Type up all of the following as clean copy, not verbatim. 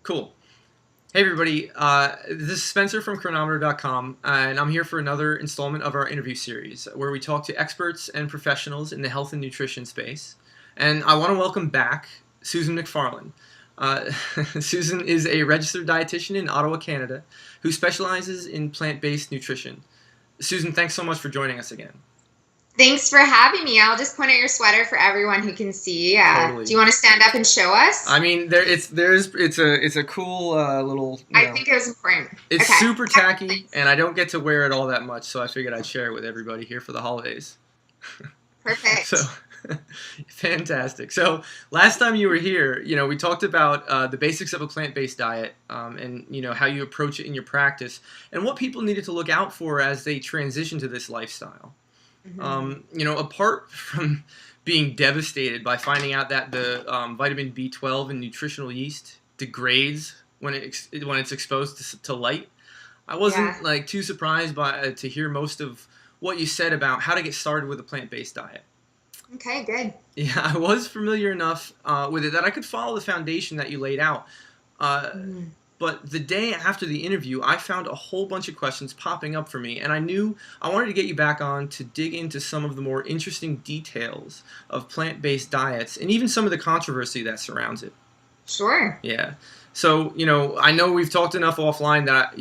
Cool. Hey everybody, this is Spencer from Chronometer.com, and I'm here for another installment of our interview series where we talk to experts and professionals in the health and nutrition space. And I want to welcome back Susan Macfarlane. Susan is a registered dietitian in Ottawa, Canada, who specializes in plant-based nutrition. Susan, thanks so much for joining us again. Thanks for having me. I'll just point out your sweater for everyone who can see. Totally. Do you want to stand up and show us? I mean, it's a cool little. I think it was important. It's super tacky, and I don't get to wear it all that much, so I figured I'd share it with everybody here for the holidays. Perfect. So, fantastic. So last time you were here, we talked about the basics of a plant-based diet, and how you approach it in your practice, and what people needed to look out for as they transition to this lifestyle. Mm-hmm. Apart from being devastated by finding out that the vitamin B12 in nutritional yeast degrades when it's exposed to light, I wasn't too surprised to hear most of what you said about how to get started with a plant-based diet. Okay, good. Yeah, I was familiar enough with it that I could follow the foundation that you laid out. But the day after the interview, I found a whole bunch of questions popping up for me, and I knew I wanted to get you back on to dig into some of the more interesting details of plant-based diets and even some of the controversy that surrounds it. Sure. Yeah. So, I know we've talked enough offline that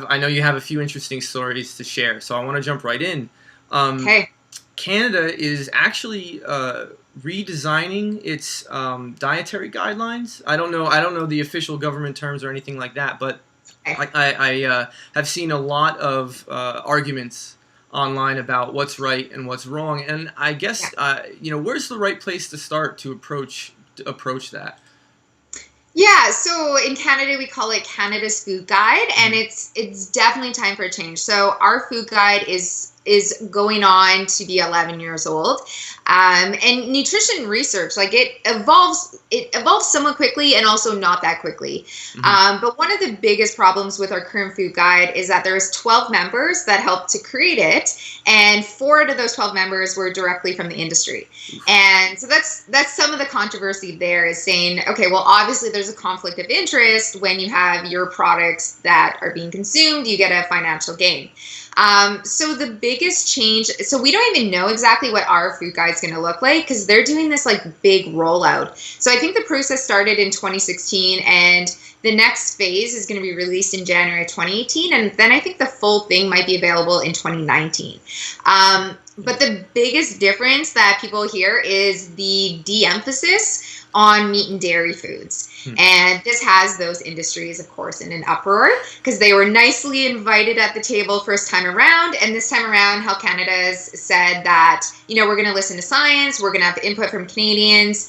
I know you have a few interesting stories to share, so I want to jump right in. Okay. Canada is actually redesigning its dietary guidelines. I don't know the official government terms or anything like that, but I have seen a lot of arguments online about what's right and what's wrong, and I guess where's the right place to start to approach that? Yeah, so in Canada we call it Canada's Food Guide, and it's definitely time for a change. So our food guide is going on to be 11 years old, and nutrition research, it evolves somewhat quickly and also not that quickly. But one of the biggest problems with our current food guide is that there's 12 members that helped to create it, and 4 out of those 12 members were directly from the industry. And so that's some of the controversy there, is saying, okay, well, obviously there's a conflict of interest when you have your products that are being consumed, you get a financial gain. So the biggest change, so we don't even know exactly what our food guide is going to look like, because they're doing this big rollout. So I think the process started in 2016, and the next phase is going to be released in January 2018, and then I think the full thing might be available in 2019. But the biggest difference that people hear is the de-emphasis on meat and dairy foods. And this has those industries, of course, in an uproar, because they were nicely invited at the table first time around. And this time around, Health Canada's said that, we're going to listen to science. We're going to have input from Canadians.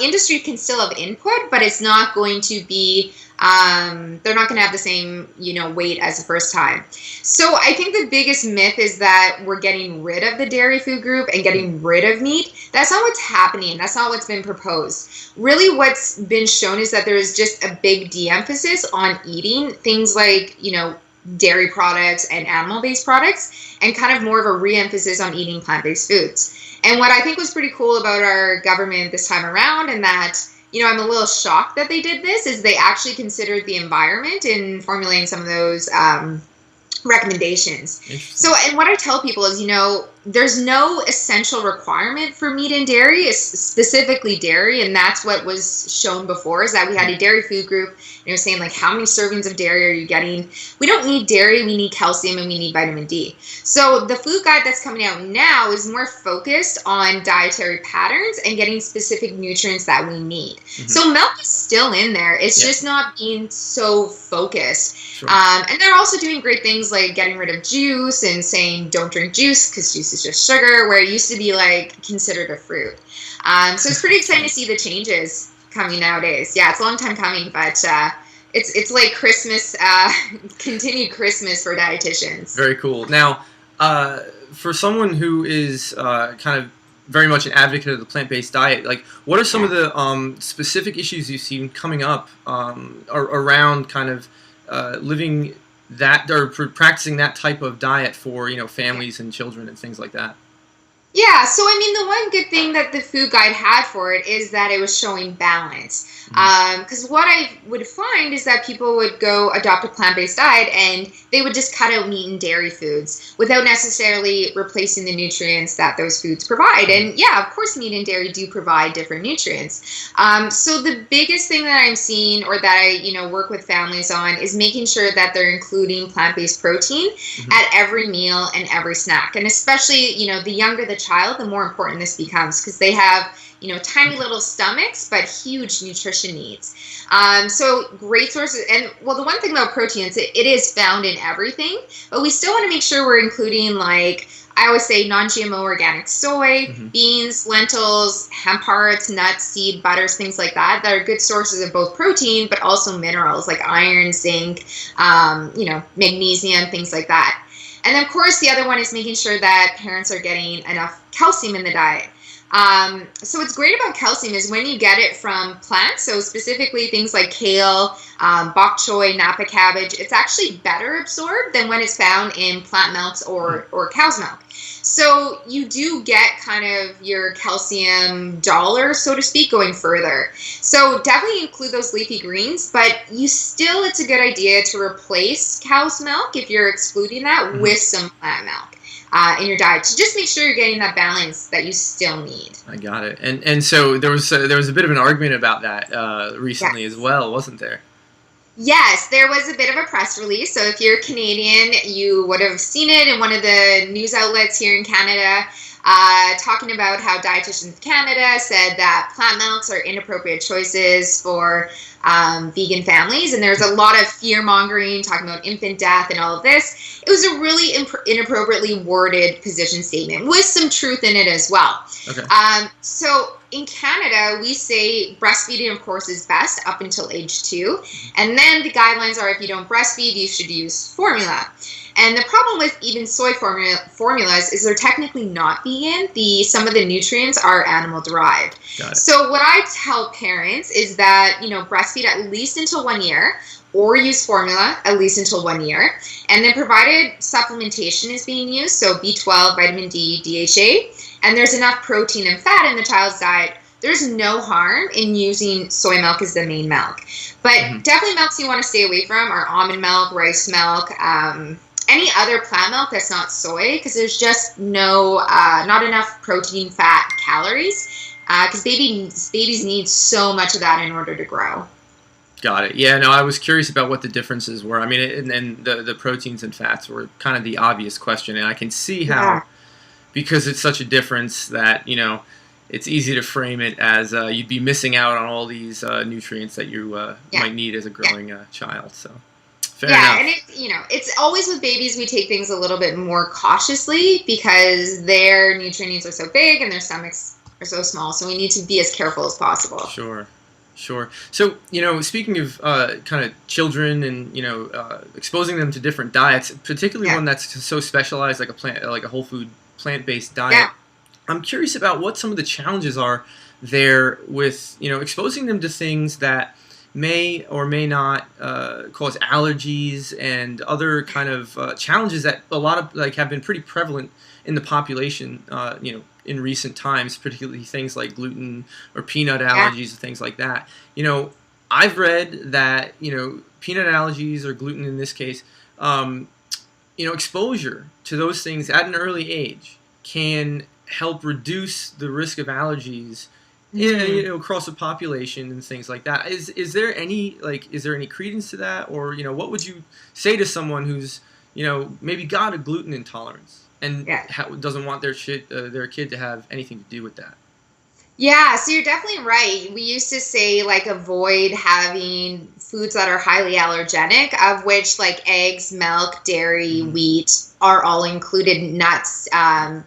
Industry can still have input, but it's not going to be, they're not going to have the same, weight as the first time. So I think the biggest myth is that we're getting rid of the dairy food group and getting rid of meat. That's not what's happening. That's not what's been proposed. Really, what's been shown is that there is just a big de-emphasis on eating things like, dairy products and animal-based products, and kind of more of a re-emphasis on eating plant-based foods. And what I think was pretty cool about our government this time around, and that, I'm a little shocked that they did this, is they actually considered the environment in formulating some of those recommendations. So, and what I tell people is, there's no essential requirement for meat and dairy, specifically dairy, and that's what was shown before, is that we had a dairy food group, and it was saying, how many servings of dairy are you getting? We don't need dairy, we need calcium, and we need vitamin D. So the food guide that's coming out now is more focused on dietary patterns and getting specific nutrients that we need. So milk is still in there, it's just not being so focused. Sure. And they're also doing great things like getting rid of juice and saying don't drink juice because juice is just sugar, where it used to be considered a fruit. So it's pretty exciting to see the changes coming nowadays. Yeah, it's a long time coming, but it's like Christmas, continued Christmas for dietitians. Very cool. Now, for someone who is kind of very much an advocate of the plant-based diet, what are some of the specific issues you've seen coming up around kind of living that or practicing that type of diet for families and children and things like that? Yeah, so I mean, the one good thing that the food guide had for it is that it was showing balance. Mhm. Because what I would find is that people would go adopt a plant-based diet and they would just cut out meat and dairy foods without necessarily replacing the nutrients that those foods provide. Mhm. And yeah, of course, meat and dairy do provide different nutrients. So the biggest thing that I'm seeing, or that I, work with families on, is making sure that they're including plant-based protein Mhm. at every meal and every snack. And especially, the younger the child, the more important this becomes, because they have, tiny little stomachs, but huge nutrition needs. So great sources. And well, the one thing about protein is it is found in everything, but we still want to make sure we're including, like, I always say, non-GMO organic soy, Mhm. beans, lentils, hemp hearts, nuts, seed, butters, things like that are good sources of both protein, but also minerals like iron, zinc, magnesium, things like that. And then, of course, the other one is making sure that parents are getting enough calcium in the diet. So what's great about calcium is when you get it from plants, so specifically things like kale, bok choy, napa cabbage, it's actually better absorbed than when it's found in plant milks or cow's milk. So you do get kind of your calcium dollar, so to speak, going further. So definitely include those leafy greens, but it's a good idea to replace cow's milk if you're excluding that Mhm. with some plant milk in your diet, to just make sure you're getting that balance that you still need. I got it. And so there was a bit of an argument about that recently as Yes. well, wasn't there? Yes, there was a bit of a press release. So if you're Canadian, you would have seen it in one of the news outlets here in Canada, talking about how Dietitians of Canada said that plant milks are inappropriate choices for vegan families. And there's a lot of fear mongering, talking about infant death and all of this. It was a really inappropriately worded position statement with some truth in it as well. Okay. So in Canada, we say breastfeeding, of course, is best up until age 2. And then the guidelines are, if you don't breastfeed, you should use formula. And the problem with even soy formulas is they're technically not vegan. Some of the nutrients are animal derived. Got it. So what I tell parents is that, breastfeed at least until 1 year, or use formula at least until 1 year. And then provided supplementation is being used, so B12, vitamin D, DHA, and there's enough protein and fat in the child's diet, there's no harm in using soy milk as the main milk. But Mhm. definitely milks you want to stay away from are almond milk, rice milk, any other plant milk that's not soy, because there's just not enough protein, fat, calories, because babies need so much of that in order to grow. Got it. Yeah, no, I was curious about what the differences were. I mean, and the proteins and fats were kind of the obvious question, and I can see Yeah. how, because it's such a difference, that it's easy to frame it as you'd be missing out on all these nutrients that you Yeah. might need as a Yeah. growing child. So fair Yeah, and enough. it's always with babies, we take things a little bit more cautiously because their nutrient needs are so big and their stomachs are so small. So we need to be as careful as possible. Sure. Sure. So, speaking of kind of children and exposing them to different diets, particularly Yeah. one that's so specialized, like a whole food plant-based diet. Yeah. I'm curious about what some of the challenges are there with exposing them to things that may or may not cause allergies and other kind of challenges that a lot of have been pretty prevalent in the population. In recent times, particularly things like gluten or peanut Yeah. allergies and things like that. I've read that peanut allergies or gluten in this case, exposure to those things at an early age can help reduce the risk of allergies Mhm. across a population and things like that. Is there any credence to that, or what would you say to someone who's maybe got a gluten intolerance and Yeah. doesn't want their kid to have anything to do with that? Yeah, so you're definitely right. We used to say, like, avoid having foods that are highly allergenic, of which, like, eggs, milk, dairy, Mhm. wheat are all included, nuts,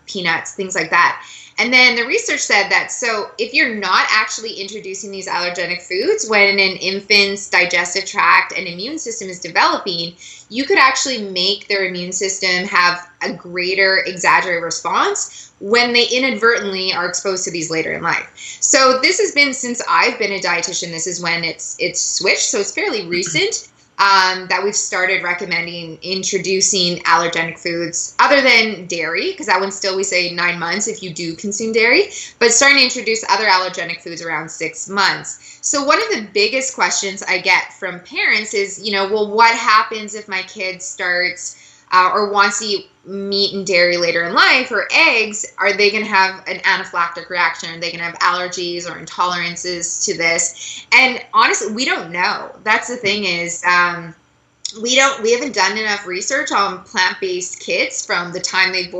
peanuts, things like that. And then the research said that, so if you're not actually introducing these allergenic foods when an infant's digestive tract and immune system is developing, you could actually make their immune system have a greater exaggerated response when they inadvertently are exposed to these later in life. So this has been, since I've been a dietitian, this is when it's switched. So it's fairly recent. that we've started recommending introducing allergenic foods other than dairy, because that one still we say 9 months if you do consume dairy, but starting to introduce other allergenic foods around 6 months. So one of the biggest questions I get from parents is, well, what happens if my kid starts or wants to eat meat and dairy later in life, or eggs? Are they going to have an anaphylactic reaction? Are they going to have allergies or intolerances to this? And honestly, we don't know. That's the thing is, we haven't done enough research on plant-based kids from the time they've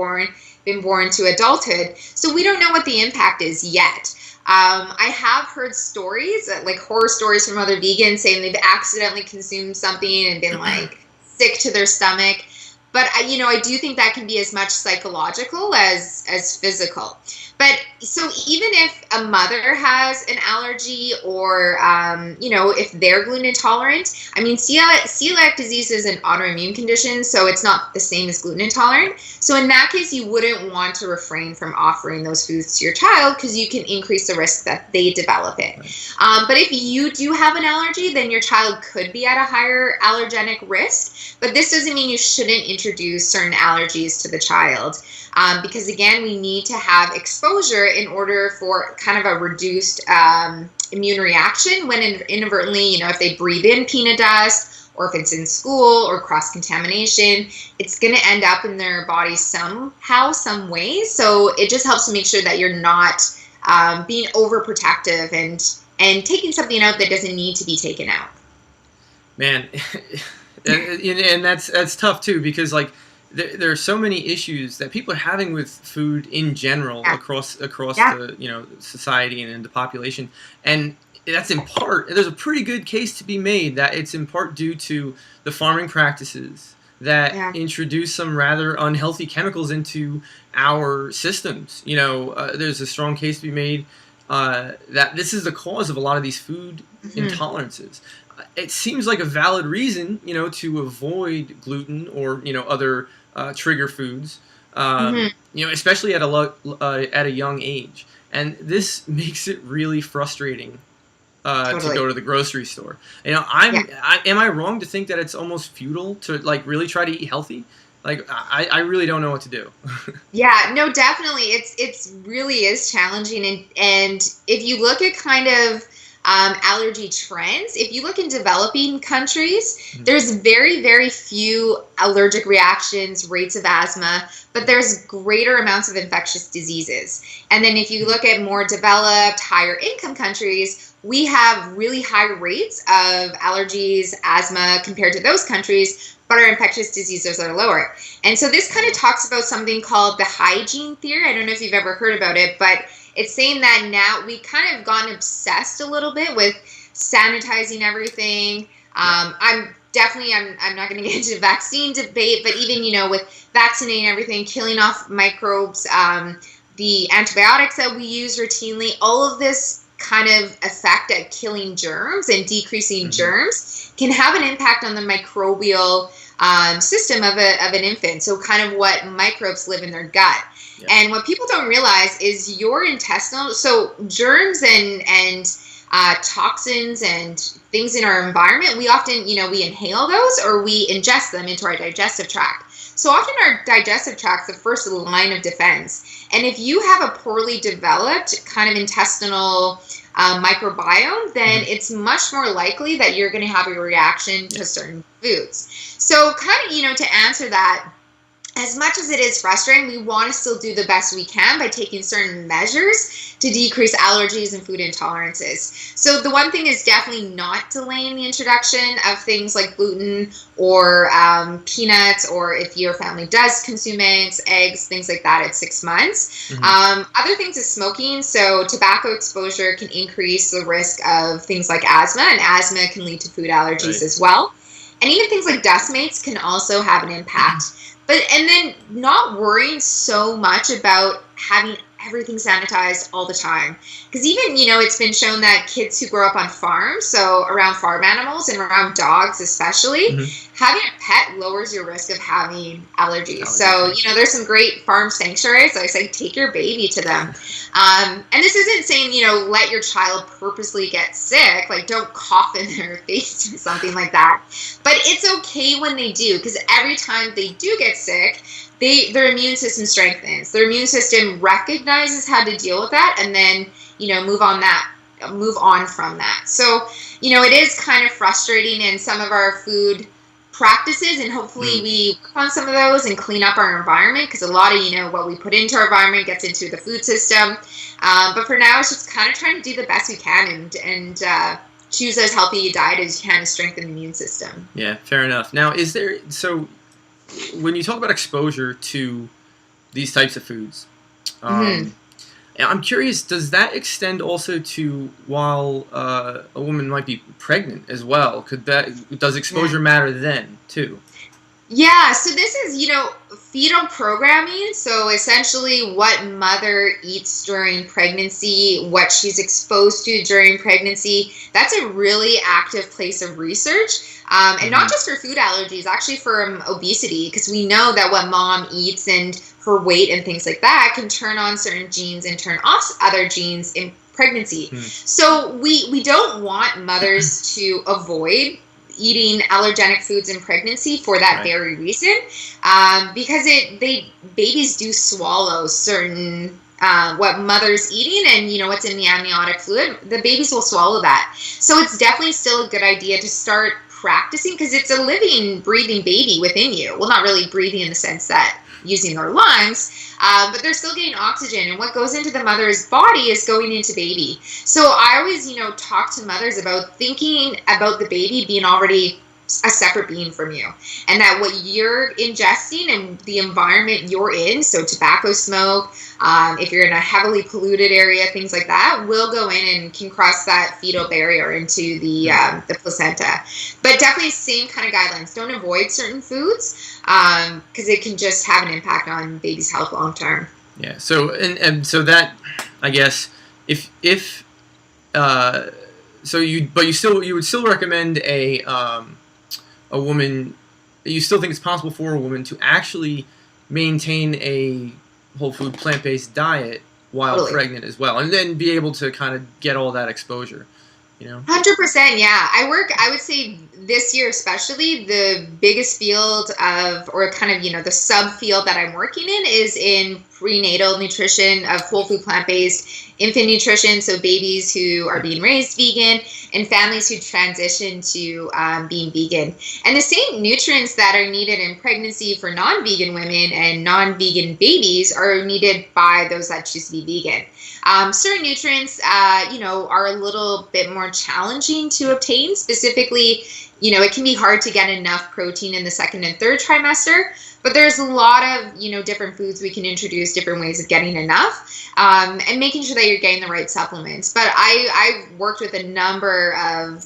been born to adulthood. So we don't know what the impact is yet. I have heard stories, like horror stories from other vegans saying they've accidentally consumed something and been like sick to their stomach. But I do think that can be as much psychological as physical. But so even if a mother has an allergy, or if they're gluten intolerant, I mean, celiac disease is an autoimmune condition, so it's not the same as gluten intolerant. So in that case, you wouldn't want to refrain from offering those foods to your child, because you can increase the risk that they develop it. But if you do have an allergy, then your child could be at a higher allergenic risk. But this doesn't mean you shouldn't introduce certain allergies to the child. Because again, we need to have exposure in order for kind of a reduced immune reaction when inadvertently, if they breathe in peanut dust, or if it's in school or cross-contamination, it's going to end up in their body somehow, some way. So it just helps to make sure that you're not being overprotective and taking something out that doesn't need to be taken out. Man, and that's tough too, because like there are so many issues that people are having with food in general across the society and the population, and that's in part, there's a pretty good case to be made that it's in part due to the farming practices that introduce some rather unhealthy chemicals into our systems. There's a strong case to be made that this is the cause of a lot of these food intolerances. It seems like a valid reason, to avoid gluten or, other trigger foods, especially at a young age. And this makes it really frustrating to go to the grocery store. Am I wrong to think that it's almost futile to like really try to eat healthy? Like, I really don't know what to do. Yeah, no, definitely. It's really is challenging. And if you look at kind of allergy trends, if you look in developing countries, there's very, very few allergic reactions, rates of asthma, but there's greater amounts of infectious diseases. And then if you look at more developed, higher income countries, we have really high rates of allergies, asthma compared to those countries, but our infectious diseases are lower. And so this kind of talks about something called the hygiene theory. I don't know if you've ever heard about it, but it's saying that now we kind of gone obsessed a little bit with sanitizing everything. I'm not going to get into vaccine debate, but even, with vaccinating everything, killing off microbes, the antibiotics that we use routinely, all of this kind of effect at killing germs and decreasing germs can have an impact on the microbial system of an infant. So kind of what microbes live in their gut. Yeah. And what people don't realize is your intestinal, so germs and toxins and things in our environment, we often, we inhale those or we ingest them into our digestive tract. So often our digestive tract is the first line of defense. And if you have a poorly developed kind of intestinal microbiome, then it's much more likely that you're going to have a reaction to certain foods. So kind of, to answer that, as much as it is frustrating, we want to still do the best we can by taking certain measures to decrease allergies and food intolerances. So the one thing is definitely not delaying the introduction of things like gluten or peanuts, or if your family does consume eggs, things like that at 6 months. Other things is smoking. So tobacco exposure can increase the risk of things like asthma, and asthma can lead to food allergies as well. And even things like dust mites can also have an impact. And then not worrying so much about having everything sanitized all the time. Because even, it's been shown that kids who grow up on farms, so around farm animals and around dogs especially, having a pet lowers your risk of having allergies. So, there's some great farm sanctuaries. I say take your baby to them. And this isn't saying, let your child purposely get sick. Like, don't cough in their face or something like that. But it's okay when they do, because every time they do get sick, their immune system strengthens. Their immune system recognizes how to deal with that, and then move on from that. So it is kind of frustrating in some of our food practices, and hopefully we work on some of those and clean up our environment, because a lot of what we put into our environment gets into the food system. But for now, it's just kind of trying to do the best we can and choose as healthy a diet as you can to strengthen the immune system. Yeah, fair enough. Now, when you talk about exposure to these types of foods, I'm curious, does that extend also to while a woman might be pregnant as well? Does exposure matter then too? Yeah, so this is, fetal programming. So essentially what mother eats during pregnancy, what she's exposed to during pregnancy, that's a really active place of research. And not just for food allergies, actually for obesity, because we know that what mom eats and her weight and things like that can turn on certain genes and turn off other genes in pregnancy. So we don't want mothers to avoid eating allergenic foods in pregnancy for that very reason, because babies do swallow certain what mother's eating and what's in the amniotic fluid. The babies will swallow that. So it's definitely still a good idea to start practicing, because it's a living, breathing baby within you. Well, not really breathing in the sense that using their lungs, but they're still getting oxygen, and what goes into the mother's body is going into baby. So I always, talk to mothers about thinking about the baby being already a separate being from you, and that what you're ingesting and the environment you're in, so tobacco smoke, if you're in a heavily polluted area, things like that, will go in and can cross that fetal barrier into the placenta. But definitely same kind of guidelines. Don't avoid certain foods, because it can just have an impact on baby's health long term. Yeah. So and so that, I guess, if so you would still recommend a woman, you still think it's possible for a woman to actually maintain a whole food plant-based diet while pregnant as well, and then be able to kind of get all that exposure, 100%. Yeah. I would say this year especially, the biggest field or kind of, the subfield that I'm working in is in prenatal nutrition of whole food plant-based infant nutrition, so babies who are being raised vegan and families who transition to being vegan. And the same nutrients that are needed in pregnancy for non-vegan women and non-vegan babies are needed by those that choose to be vegan. Certain nutrients, are a little bit more challenging to obtain. Specifically, it can be hard to get enough protein in the second and third trimester. But there's a lot of, different foods we can introduce, different ways of getting enough, and making sure that you're getting the right supplements. But I've worked with a number of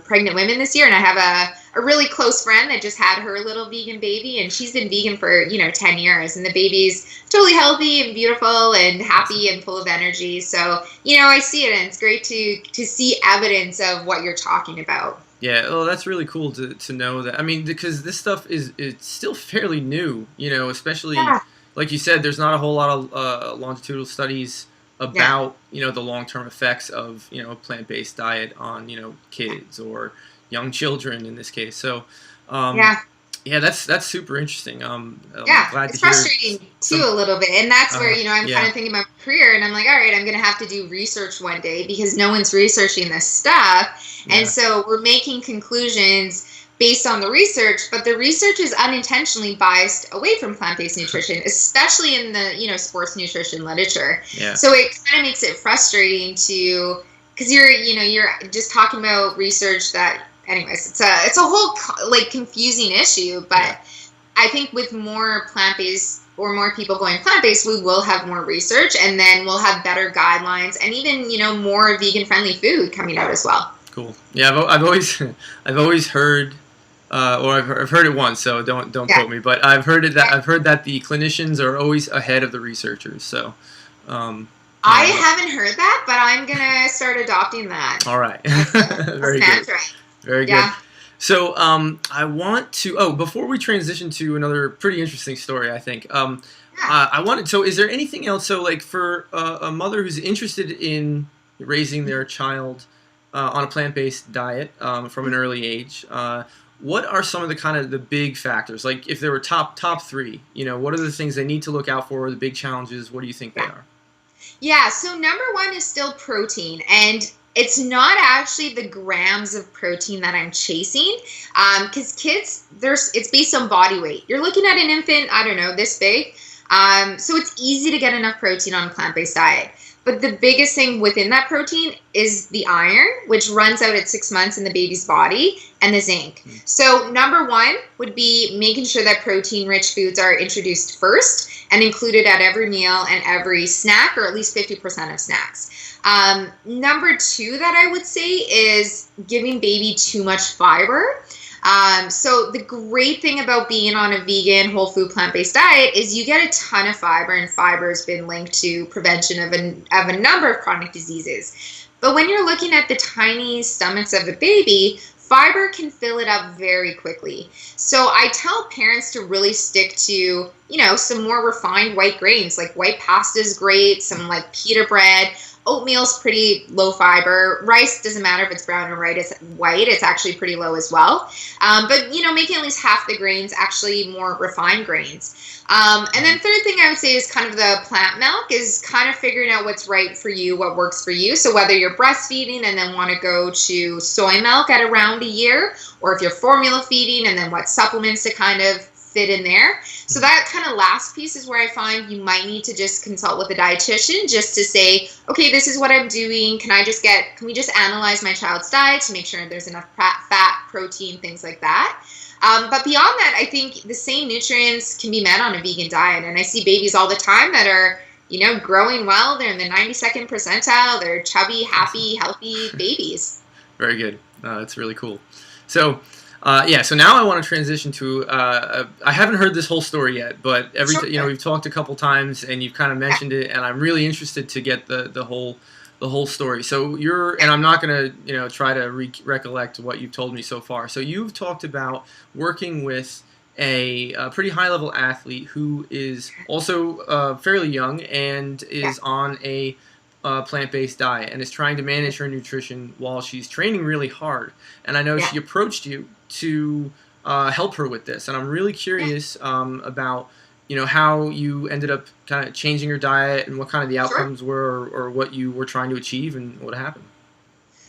pregnant women this year, and I have a really close friend that just had her little vegan baby, and she's been vegan for, 10 years, and the baby's totally healthy and beautiful and happy and full of energy. So, I see it, and it's great to see evidence of what you're talking about. Yeah, well, that's really cool to know that. I mean, because this stuff it's still fairly new, especially, like you said, there's not a whole lot of longitudinal studies about, the long-term effects of, a plant-based diet on, kids or young children in this case. So, that's super interesting. Glad it's to hear frustrating too a little bit, and that's where I'm kind of thinking about my career, and I'm like, all right, I'm gonna have to do research one day because no one's researching this stuff, and so we're making conclusions based on the research, but the research is unintentionally biased away from plant-based nutrition, especially in the sports nutrition literature. So it kind of makes it frustrating because you're just talking about research that. Anyways, it's a whole confusing issue, but I think with more plant-based or more people going plant-based, we will have more research, and then we'll have better guidelines, and even more vegan-friendly food coming out as well. Cool. Yeah, I've always heard, or I've heard it once, so don't quote me, but I've heard that the clinicians are always ahead of the researchers. So I haven't heard that, but I'm going to start adopting that. All right. Very good. Very good. So I want to, before we transition to another pretty interesting story, I think, so is there anything else, so like for a mother who's interested in raising their child on a plant-based diet from an early age, what are some of the kind of the big factors? Like if there were top three, what are the things they need to look out for, the big challenges? What do you think they are? Yeah, so number one is still protein, and it's not actually the grams of protein that I'm chasing, because kids, it's based on body weight. You're looking at an infant, I don't know, this big, so it's easy to get enough protein on a plant-based diet. But the biggest thing within that protein is the iron, which runs out at 6 months in the baby's body, and the zinc. So number one would be making sure that protein-rich foods are introduced first and included at every meal and every snack, or at least 50% of snacks. Number two that I would say is giving baby too much fiber. So the great thing about being on a vegan, whole food, plant-based diet is you get a ton of fiber, and fiber has been linked to prevention of a number of chronic diseases. But when you're looking at the tiny stomachs of a baby, fiber can fill it up very quickly. So I tell parents to really stick to, some more refined white grains, like white pasta is great, some like pita bread. Oatmeal's pretty low fiber. Rice, doesn't matter if it's brown or white, it's actually pretty low as well. But making at least half the grains actually more refined grains. And then third thing I would say is kind of the plant milk, is kind of figuring out what's right for you, what works for you. So whether you're breastfeeding and then want to go to soy milk at around a year, or if you're formula feeding and then what supplements to kind of fit in there. So that kind of last piece is where I find you might need to just consult with a dietitian just to say, okay, this is what I'm doing. Can we just analyze my child's diet to make sure there's enough fat, protein, things like that. But beyond that, I think the same nutrients can be met on a vegan diet. And I see babies all the time that are, growing well. They're in the 92nd percentile. They're chubby, happy, healthy babies. Very good. That's really cool. So, so now I want to transition to, I haven't heard this whole story yet, but we've talked a couple times and you've kind of mentioned it, and I'm really interested to get the whole story. So and I'm not going to, try to recollect what you've told me so far. So you've talked about working with a pretty high-level athlete who is also fairly young and is on a plant-based diet and is trying to manage her nutrition while she's training really hard. And I know she approached you to help her with this. And I'm really curious about, how you ended up kind of changing your diet and what kind of the outcomes were, or what you were trying to achieve and what happened.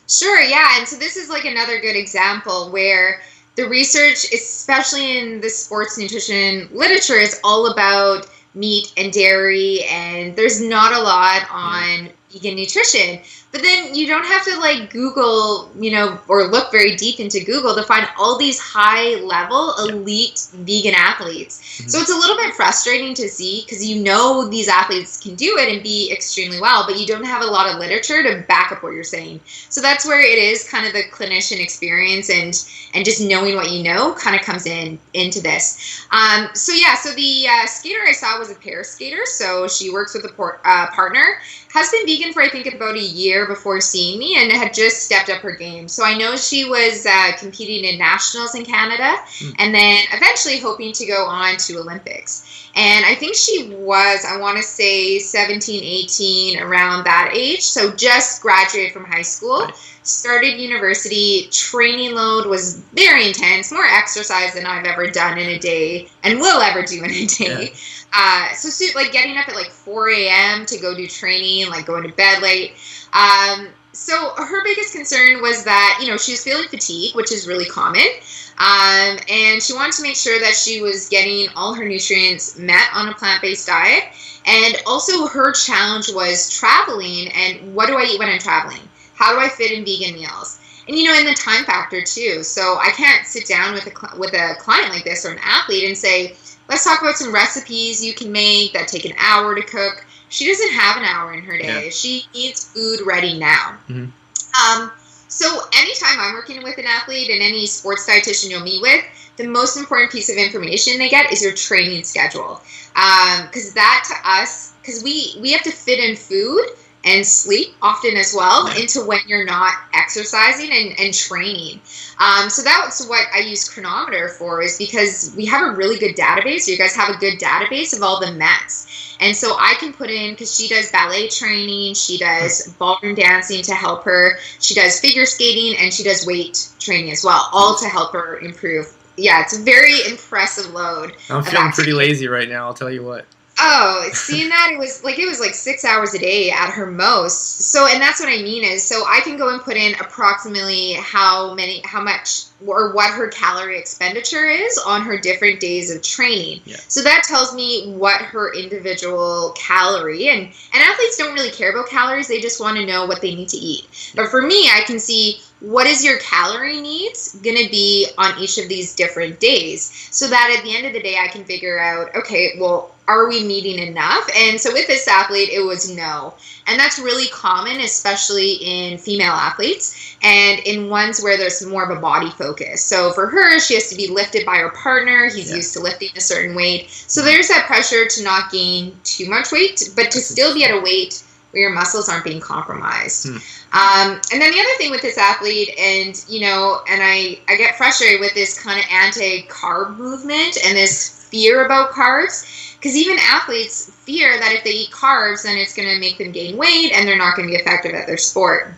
Sure, yeah. And so this is like another good example where the research, especially in the sports nutrition literature, is all about meat and dairy, and there's not a lot on vegan nutrition. But then you don't have to like Google, or look very deep into Google to find all these high-level elite vegan athletes. Mm-hmm. So it's a little bit frustrating to see, because these athletes can do it and be extremely well, but you don't have a lot of literature to back up what you're saying. So that's where it is kind of the clinician experience and just knowing what kind of comes into this. So the skater I saw was a pair skater. So she works with a partner, has been vegan for I think about a year before seeing me, and had just stepped up her game. So I know she was competing in nationals in Canada, and then eventually hoping to go on to Olympics. And I think she was, I want to say 17, 18, around that age. So just graduated from high school, started university. Training load was very intense, more exercise than I've ever done in a day and will ever do in a day. So like getting up at like 4 a.m. to go do training, like going to bed late. So her biggest concern was that, she was feeling fatigue, which is really common. And she wanted to make sure that she was getting all her nutrients met on a plant-based diet. And also her challenge was traveling, and what do I eat when I'm traveling? How do I fit in vegan meals? And, in the time factor too. So I can't sit down with a client like this, or an athlete, and say, let's talk about some recipes you can make that take an hour to cook. She doesn't have an hour in her day. Yeah. She needs food ready now. Mm-hmm. So anytime I'm working with an athlete, and any sports dietitian you'll meet with, the most important piece of information they get is your training schedule. Because that to us, because we have to fit in food and sleep often as well into when you're not exercising and training. So that's what I use Chronometer for, is because we have a really good database. You guys have a good database of all the Mets. And so I can put in, because she does ballet training, she does ballroom dancing to help her, she does figure skating, and she does weight training as well, all to help her improve. Yeah, it's a very impressive load. I'm feeling pretty lazy right now, I'll tell you what. Oh, seeing that, it was like 6 hours a day at her most. So, and that's what I mean is, so I can go and put in approximately how much or what her calorie expenditure is on her different days of training. Yeah. So that tells me what her individual calorie, and athletes don't really care about calories. They just want to know what they need to eat. But for me, I can see what is your calorie needs going to be on each of these different days, so that at the end of the day, I can figure out, okay, well, are we meeting enough? And so with this athlete, it was no. And that's really common, especially in female athletes and in ones where there's more of a body focus. So for her, she has to be lifted by her partner. He's used to lifting a certain weight. So there's that pressure to not gain too much weight, but to still be at a weight where your muscles aren't being compromised. And then the other thing with this athlete, and I get frustrated with this kind of anti-carb movement and this fear about carbs, because even athletes fear that if they eat carbs, then it's going to make them gain weight and they're not going to be effective at their sport.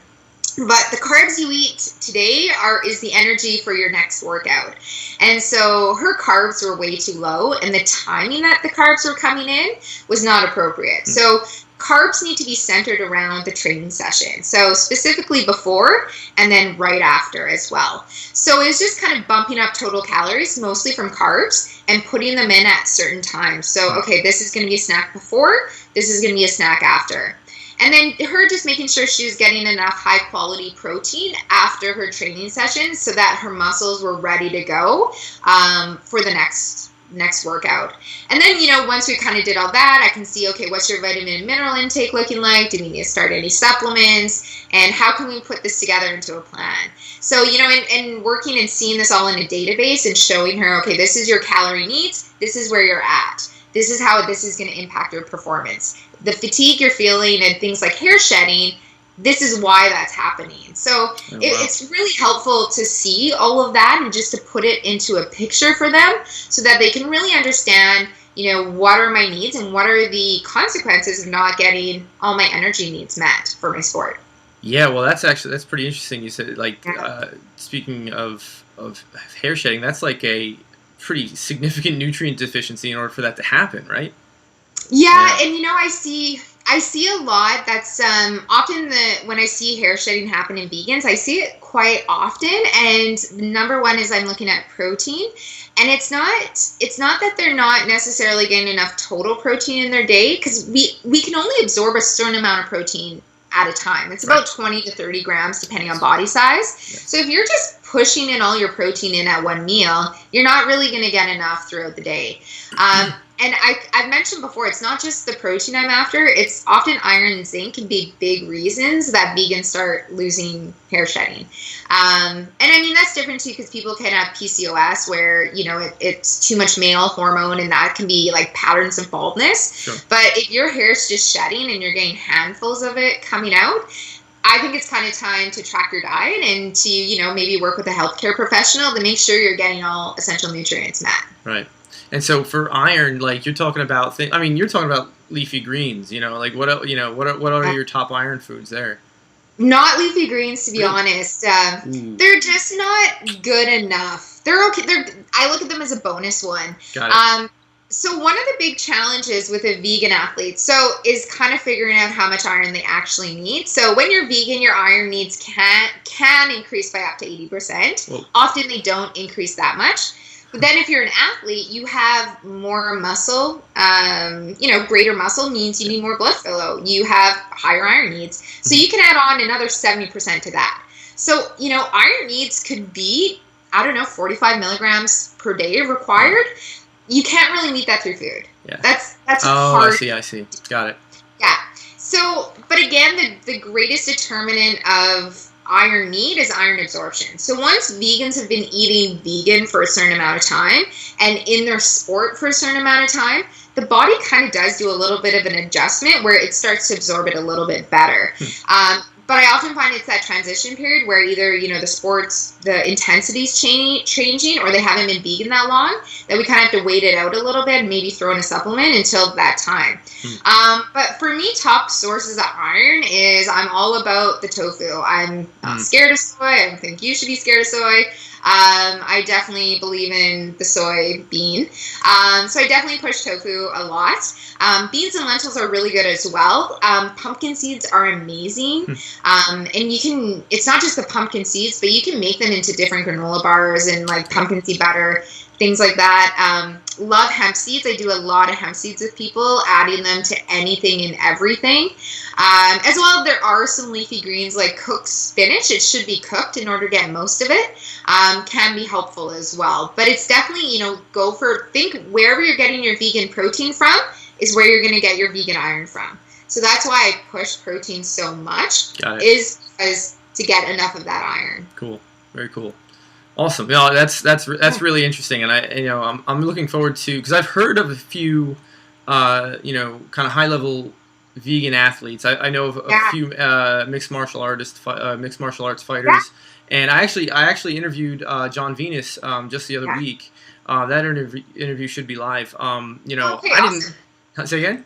But the carbs you eat today is the energy for your next workout. And so her carbs were way too low, and the timing that the carbs were coming in was not appropriate. So carbs need to be centered around the training session. So specifically before and then right after as well. So it's just kind of bumping up total calories, mostly from carbs, and putting them in at certain times. So, okay, this is going to be a snack before, this is going to be a snack after. And then her just making sure she was getting enough high quality protein after her training session so that her muscles were ready to go for the next workout. And then, once we kind of did all that, I can see, okay, what's your vitamin and mineral intake looking like? Do we need to start any supplements? And how can we put this together into a plan? So, and working and seeing this all in a database and showing her, okay, this is your calorie needs. This is where you're at. This is how this is going to impact your performance. The fatigue you're feeling and things like hair shedding, this is why that's happening. So it's really helpful to see all of that and just to put it into a picture for them so that they can really understand, what are my needs and what are the consequences of not getting all my energy needs met for my sport. Yeah, well, that's pretty interesting. You said, speaking of hair shedding, that's like a pretty significant nutrient deficiency in order for that to happen, right? Yeah. And I see a lot. That's often when I see hair shedding happen in vegans, I see it quite often. And number one is I'm looking at protein, and it's not that they're not necessarily getting enough total protein in their day, because we can only absorb a certain amount of protein at a time. It's about 20 to 30 grams depending on body size. Yeah. So if you're just pushing in all your protein in at one meal, you're not really going to get enough throughout the day. And I've mentioned before, it's not just the protein I'm after. It's often iron and zinc can be big reasons that vegans start losing hair shedding. And I mean, that's different too, because people can have PCOS where, it's too much male hormone, and that can be like patterns of baldness. Sure. But if your hair is just shedding and you're getting handfuls of it coming out, I think it's kind of time to track your diet and to, maybe work with a healthcare professional to make sure you're getting all essential nutrients met. Right. And so for iron, like you're talking about, you're talking about leafy greens, what are your top iron foods there? Not leafy greens, to be honest. They're just not good enough. They're okay. I look at them as a bonus one. Got it. So one of the big challenges with a vegan athlete, is kind of figuring out how much iron they actually need. So when you're vegan, your iron needs can increase by up to 80%. Whoa. Often they don't increase that much. But then if you're an athlete, you have more muscle, greater muscle means you need more blood flow. You have higher iron needs. So you can add on another 70% to that. So, iron needs could be, 45 milligrams per day required. You can't really meet that through food. Yeah. That's hard. I see. Got it. Yeah. So, but again, the greatest determinant of iron need is iron absorption. So once vegans have been eating vegan for a certain amount of time and in their sport for a certain amount of time, the body kind of does do a little bit of an adjustment where it starts to absorb it a little bit better. But I often find it's that transition period where either, the sports, the intensity's changing, or they haven't been vegan that long, that we kind of have to wait it out a little bit and maybe throw in a supplement until that time. But for me, top sources of iron is I'm all about the tofu. I'm not scared of soy. I don't think you should be scared of soy. I definitely believe in the soy bean. So I definitely push tofu a lot. Beans and lentils are really good as well. Pumpkin seeds are amazing. And it's not just the pumpkin seeds, but you can make them into different granola bars and like pumpkin seed butter, things like that. Love hemp seeds. I do a lot of hemp seeds with people, adding them to anything and everything. As well, there are some leafy greens like cooked spinach. It should be cooked in order to get most of it. Can be helpful as well. But it's definitely, think wherever you're getting your vegan protein from is where you're going to get your vegan iron from. So that's why I push protein so much, is because to get enough of that iron. Cool. Very cool. Awesome. That's really interesting, and I'm looking forward to, because I've heard of a few kind of high level vegan athletes. I know of a few mixed martial arts fighters, and I actually interviewed John Venus just the other week. That interview should be live. I didn't say again.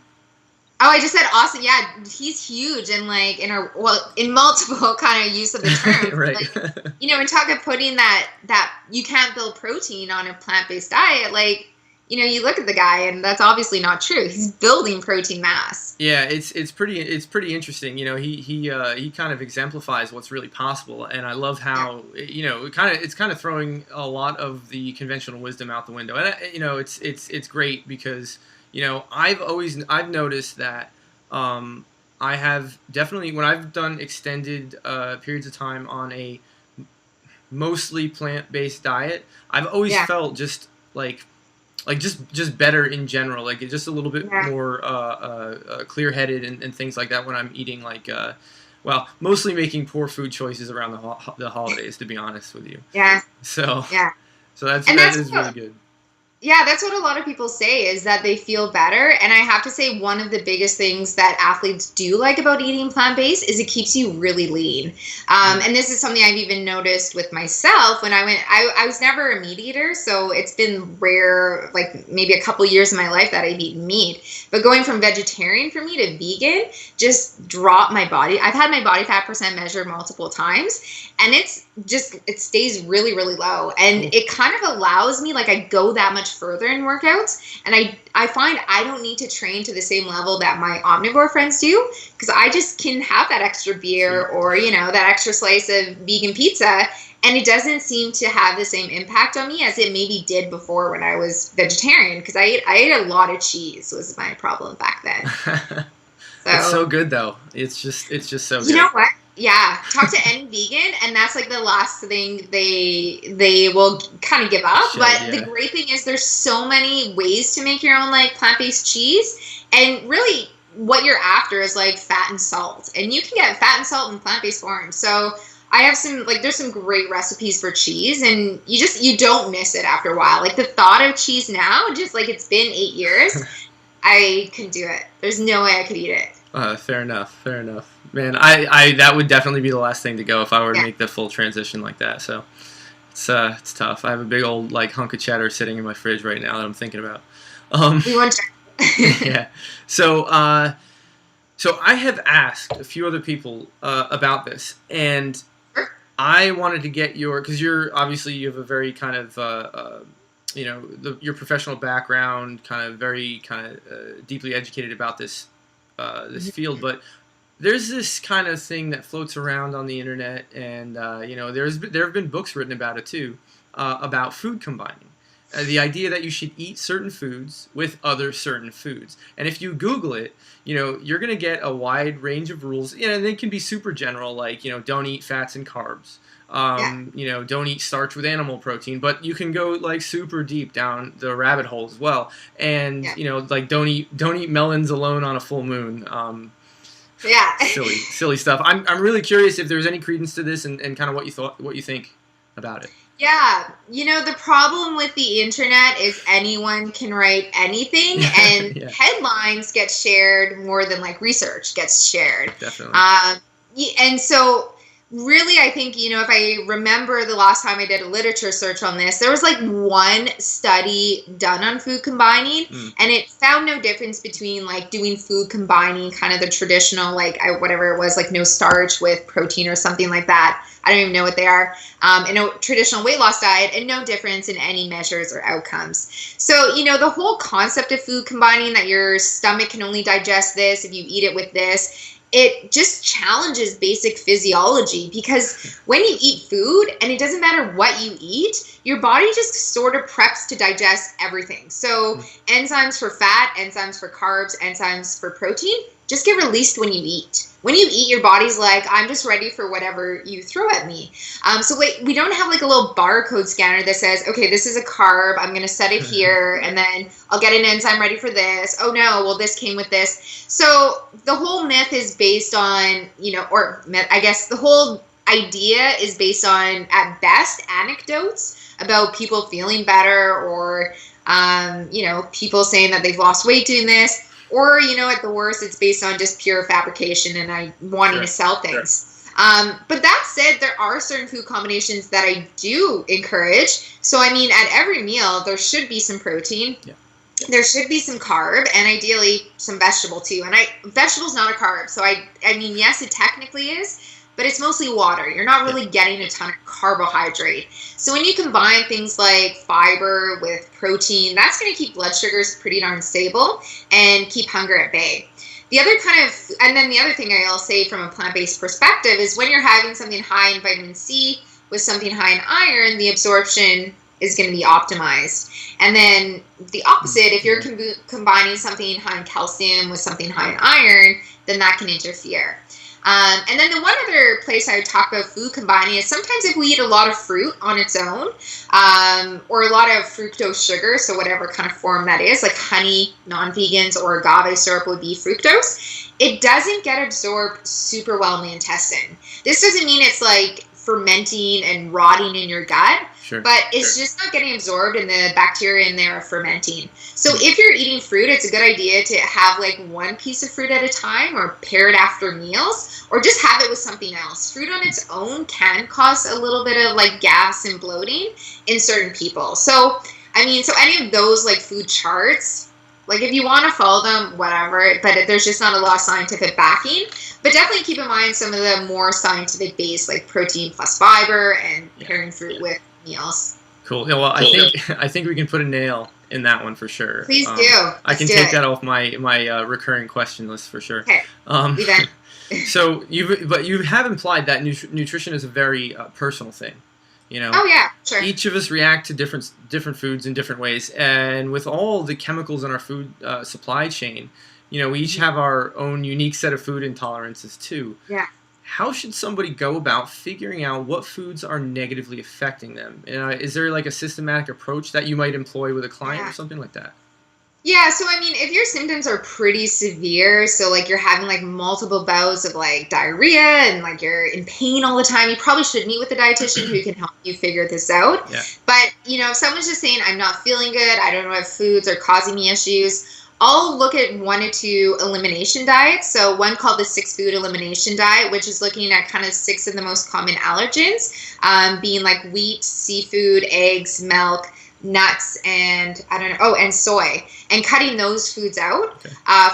Oh, I just said awesome. Yeah, he's huge and like in multiple kind of use of the term. Right. Like, and talk of putting that you can't build protein on a plant-based diet. Like, you look at the guy and that's obviously not true. He's building protein mass. Yeah, it's pretty interesting. He kind of exemplifies what's really possible, and I love how it's kind of throwing a lot of the conventional wisdom out the window. And it's great because I've noticed that I have definitely, when I've done extended periods of time on a mostly plant-based diet, I've always felt just just better in general, like just a little bit more clear-headed and things like that when I'm eating mostly making poor food choices around the holidays, to be honest with you. Yeah. So that is really good. Yeah, that's what a lot of people say, is that they feel better. And I have to say, one of the biggest things that athletes do like about eating plant-based is it keeps you really lean. And this is something I've even noticed with myself when I was never a meat eater. So it's been rare, like maybe a couple years of my life that I've eaten meat. But going from vegetarian for me to vegan just dropped my body. I've had my body fat percent measured multiple times. And it stays really, really low. And it kind of allows me, like I go that much further in workouts. And I find I don't need to train to the same level that my omnivore friends do, because I just can have that extra beer or, that extra slice of vegan pizza. And it doesn't seem to have the same impact on me as it maybe did before when I was vegetarian, because I ate a lot of cheese was my problem back then. It's so good though. It's just so good. You know what? Yeah, talk to any vegan, and that's like the last thing they will kind of give up. The great thing is there's so many ways to make your own like plant-based cheese, and really what you're after is like fat and salt, and you can get fat and salt in plant-based form. So I have there's some great recipes for cheese, and you don't miss it after a while. Like the thought of cheese now, just like it's been 8 years, I can do it. There's no way I could eat it. Fair enough. Man, I that would definitely be the last thing to go if I were to make the full transition like that. So it's tough. I have a big old like hunk of cheddar sitting in my fridge right now that I'm thinking about. We want to. Yeah. So I have asked a few other people about this, and I wanted to get because you have a very kind of your professional background, kind of very deeply educated about this field, but there's this kind of thing that floats around on the internet, and there have been books written about it too, about food combining. The idea that you should eat certain foods with other certain foods, and if you Google it, you're going to get a wide range of rules. They can be super general, like don't eat fats and carbs. Don't eat starch with animal protein, but you can go like super deep down the rabbit hole as well. And like don't eat melons alone on a full moon. Yeah. silly stuff. I'm really curious if there's any credence to this and kind of what you think about it. Yeah, the problem with the internet is anyone can write anything, and Yeah. headlines get shared more than like research gets shared. Definitely. And so really, I think, if I remember the last time I did a literature search on this, there was like one study done on food combining, and it found no difference between like doing food combining, kind of the traditional, like whatever it was, like no starch with protein or something like that. I don't even know what they are, in a traditional weight loss diet, and no difference in any measures or outcomes. So, the whole concept of food combining, that your stomach can only digest this if you eat it with this, it just challenges basic physiology, because when you eat food, and it doesn't matter what you eat, your body just sort of preps to digest everything. So enzymes for fat, enzymes for carbs, enzymes for protein just get released when you eat. When you eat, your body's like, I'm just ready for whatever you throw at me. So we don't have like a little barcode scanner that says, okay, this is a carb, I'm going to set it here, and then I'll get an enzyme ready for this. Oh no, well, this came with this. So the whole myth is based on, I guess the whole idea is based on, at best, anecdotes about people feeling better, or, people saying that they've lost weight doing this. Or, at the worst, it's based on just pure fabrication and wanting to sell things. But that said, there are certain food combinations that I do encourage. So, at every meal, there should be some protein. Yeah. There should be some carb, and ideally some vegetable too. And vegetable's not a carb. So, yes, it technically is, but it's mostly water. You're not really getting a ton of carbohydrate. So when you combine things like fiber with protein, that's going to keep blood sugars pretty darn stable and keep hunger at bay. The other thing I'll say from a plant-based perspective is, when you're having something high in vitamin C with something high in iron, the absorption is going to be optimized. And then the opposite, if you're combining something high in calcium with something high in iron, then that can interfere. And then the one other place I would talk about food combining is sometimes if we eat a lot of fruit on its own, or a lot of fructose sugar, so whatever kind of form that is, like honey, non-vegans, or agave syrup would be fructose, it doesn't get absorbed super well in the intestine. This doesn't mean it's like fermenting and rotting in your gut, but it's just not getting absorbed, and the bacteria in there are fermenting. So if you're eating fruit, it's a good idea to have like one piece of fruit at a time, or pair it after meals, or just have it with something else. Fruit on its own can cause a little bit of like gas and bloating in certain people. So, so any of those like food charts, like if you want to follow them, whatever, but there's just not a lot of scientific backing. But definitely keep in mind some of the more scientific based, like protein plus fiber and pairing fruit with meals. Cool. Yeah, well, I think we can put a nail in that one for sure. Please do. I can take that off my recurring question list for sure. Okay. So you have implied that nutrition is a very personal thing. Oh yeah, sure. Each of us react to different foods in different ways, and with all the chemicals in our food supply chain, we each have our own unique set of food intolerances too. Yeah. How should somebody go about figuring out what foods are negatively affecting them? Is there like a systematic approach that you might employ with a client or something like that? Yeah, so if your symptoms are pretty severe, so like you're having like multiple bouts of like diarrhea and like you're in pain all the time, you probably should meet with a dietitian who can help you figure this out. Yeah. But, if someone's just saying, I'm not feeling good, I don't know if foods are causing me issues, I'll look at 1 or 2 elimination diets. So one called the 6-food elimination diet, which is looking at kind of 6 of the most common allergens, being like wheat, seafood, eggs, milk, nuts, and and soy, and cutting those foods out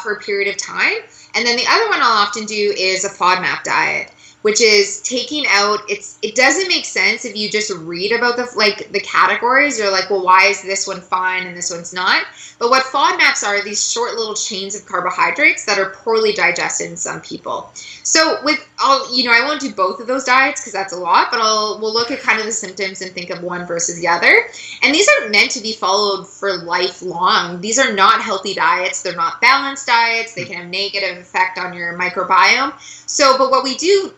for a period of time. And then the other one I'll often do is a FODMAP diet, which is taking out, it doesn't make sense if you just read about the categories. You're like, well, why is this one fine and this one's not? But what FODMAPs are these short little chains of carbohydrates that are poorly digested in some people. So I won't do both of those diets because that's a lot, but we'll look at kind of the symptoms and think of one versus the other. And these aren't meant to be followed for lifelong. These are not healthy diets. They're not balanced diets. They can have negative effect on your microbiome. But what we do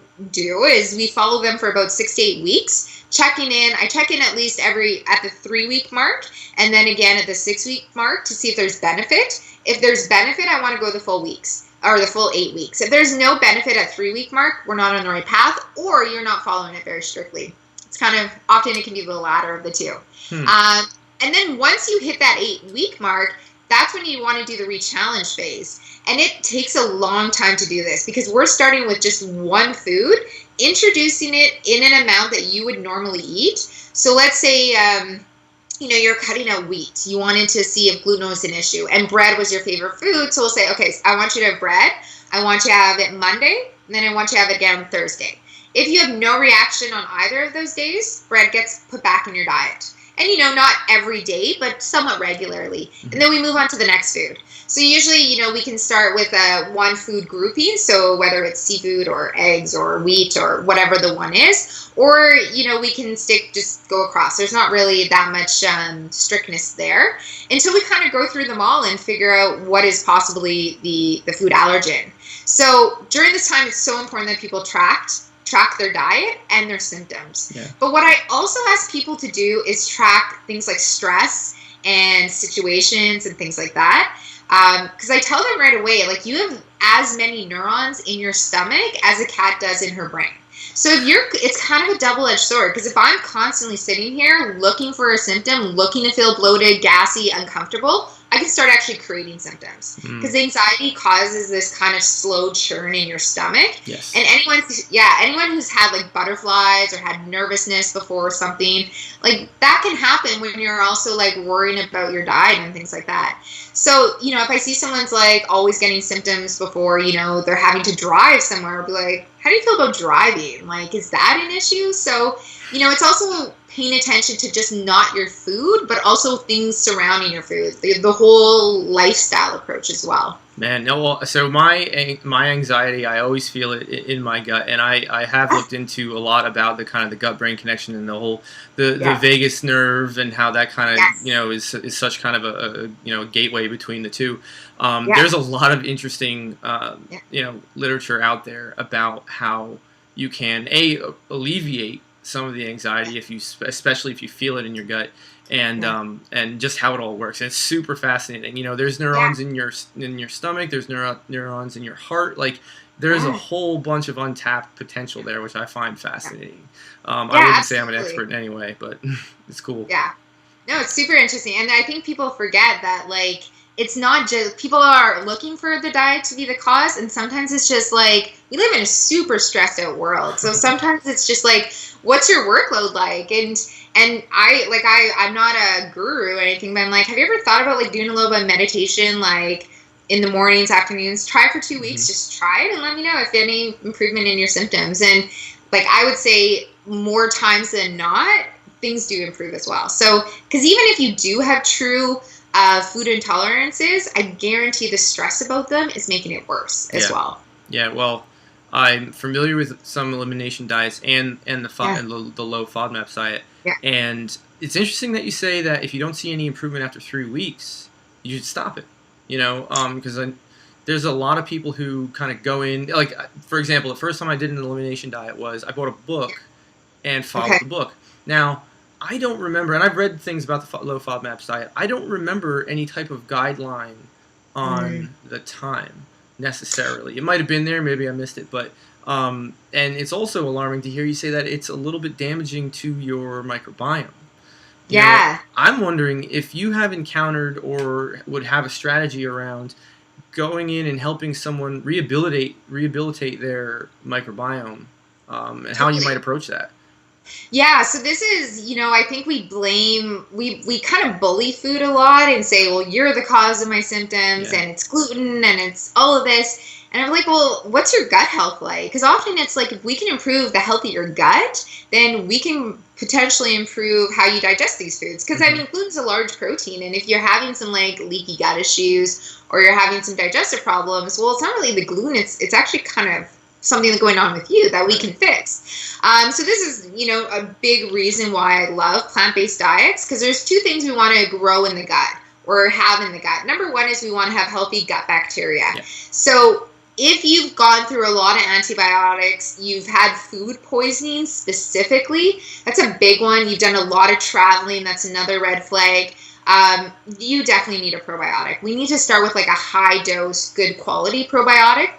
is we follow them for about 6 to 8 weeks, checking in. I check in at least at the 3-week mark, and then again at the 6-week mark to see if there's benefit. If there's benefit, I want to go the full weeks. or the full 8 weeks. If there's no benefit at 3-week mark, we're not on the right path, or you're not following it very strictly. It's kind of, often it can be the latter of the two. And then once you hit that 8-week mark, that's when you want to do the re-challenge phase. And it takes a long time to do this because we're starting with just one food, introducing it in an amount that you would normally eat. So let's say, you're cutting out wheat. You wanted to see if gluten was an issue, and bread was your favorite food. So we'll say, okay, I want you to have bread. I want you to have it Monday, and then I want you to have it again on Thursday. If you have no reaction on either of those days, bread gets put back in your diet. And, not every day, but somewhat regularly. And then we move on to the next food. So usually, we can start with one food grouping. So whether it's seafood or eggs or wheat or whatever the one is, or, we can just go across. There's not really that much strictness there until we kind of go through them all and figure out what is possibly the food allergen. So during this time, it's so important that people track their diet and their symptoms. Yeah. But what I also ask people to do is track things like stress and situations and things like that. Because I tell them right away, like, you have as many neurons in your stomach as a cat does in her brain. So it's kind of a double-edged sword, because if I'm constantly sitting here looking for a symptom, looking to feel bloated, gassy, uncomfortable, I can start actually creating symptoms, because anxiety causes this kind of slow churn in your stomach. Yes. And anyone who's had like butterflies or had nervousness before something, like that can happen when you're also like worrying about your diet and things like that. So, if I see someone's like always getting symptoms before, they're having to drive somewhere, I'll be like, how do you feel about driving? Like, is that an issue? So, it's also paying attention to just not your food, but also things surrounding your food, the whole lifestyle approach as well. Man, no. Well, so my anxiety, I always feel it in my gut, and I have looked into a lot about the kind of the gut-brain connection and the whole the vagus nerve and how that kind of is such kind of a gateway between the two. There's a lot of interesting literature out there about how you can alleviate some of the anxiety especially if you feel it in your gut. And just how it all works. And it's super fascinating. There's neurons in your stomach. There's neurons in your heart. Like, there's a whole bunch of untapped potential there, which I find fascinating. I wouldn't say I'm an expert in any way, but it's cool. Yeah. No, it's super interesting. And I think people forget that, like, it's not just people are looking for the diet to be the cause. And sometimes it's just like, we live in a super stressed out world. So sometimes it's just like, what's your workload like? And I'm not a guru or anything, but I'm like, have you ever thought about like doing a little bit of meditation, like in the mornings, afternoons? Try it for 2 weeks. Just try it and let me know if any improvement in your symptoms. And like, I would say more times than not, things do improve as well. So, because even if you do have true food intolerances, I guarantee the stress about them is making it worse as well. Yeah, well, I'm familiar with some elimination diets and the low FODMAP diet. Yeah. And it's interesting that you say that if you don't see any improvement after 3 weeks, you should stop it. Because there's a lot of people who kind of go in, like, for example, the first time I did an elimination diet was I bought a book and followed the book. Now, I don't remember, and I've read things about the low FODMAP diet. I don't remember any type of guideline on the time necessarily. It might have been there, maybe I missed it, but and it's also alarming to hear you say that it's a little bit damaging to your microbiome. I'm wondering if you have encountered or would have a strategy around going in and helping someone rehabilitate their microbiome, and how you might approach that. Yeah, so this is, I think we kind of bully food a lot and say, well, you're the cause of my symptoms and it's gluten and it's all of this. And I'm like, well, what's your gut health like? Because often it's like, if we can improve the health of your gut, then we can potentially improve how you digest these foods. Because, gluten's a large protein. And if you're having some like leaky gut issues or you're having some digestive problems, well, it's not really the gluten. It's actually kind of something that's going on with you that we can fix. So this is, a big reason why I love plant-based diets, because there's two things we want to grow in the gut or have in the gut. Number one is we want to have healthy gut bacteria. Yeah. So if you've gone through a lot of antibiotics, you've had food poisoning specifically, that's a big one. You've done a lot of traveling, that's another red flag. you definitely need a probiotic. We need to start with like a high dose, good quality probiotic.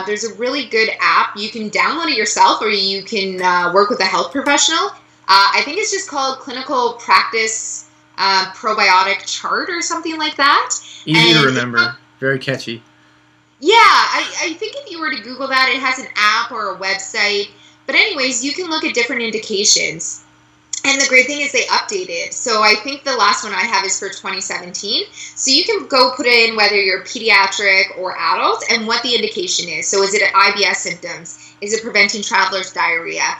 There's a really good app. You can download it yourself, or you can work with a health professional. I think it's just called Clinical Practice Probiotic Chart or something like that. Easy to remember. Very catchy. Yeah, I think if you were to Google that, it has an app or a website. But anyways, you can look at different indications. And the great thing is they updated. So I think the last one I have is for 2017. So you can go put in whether you're pediatric or adult and what the indication is. So is it IBS symptoms? Is it preventing travelers' diarrhea?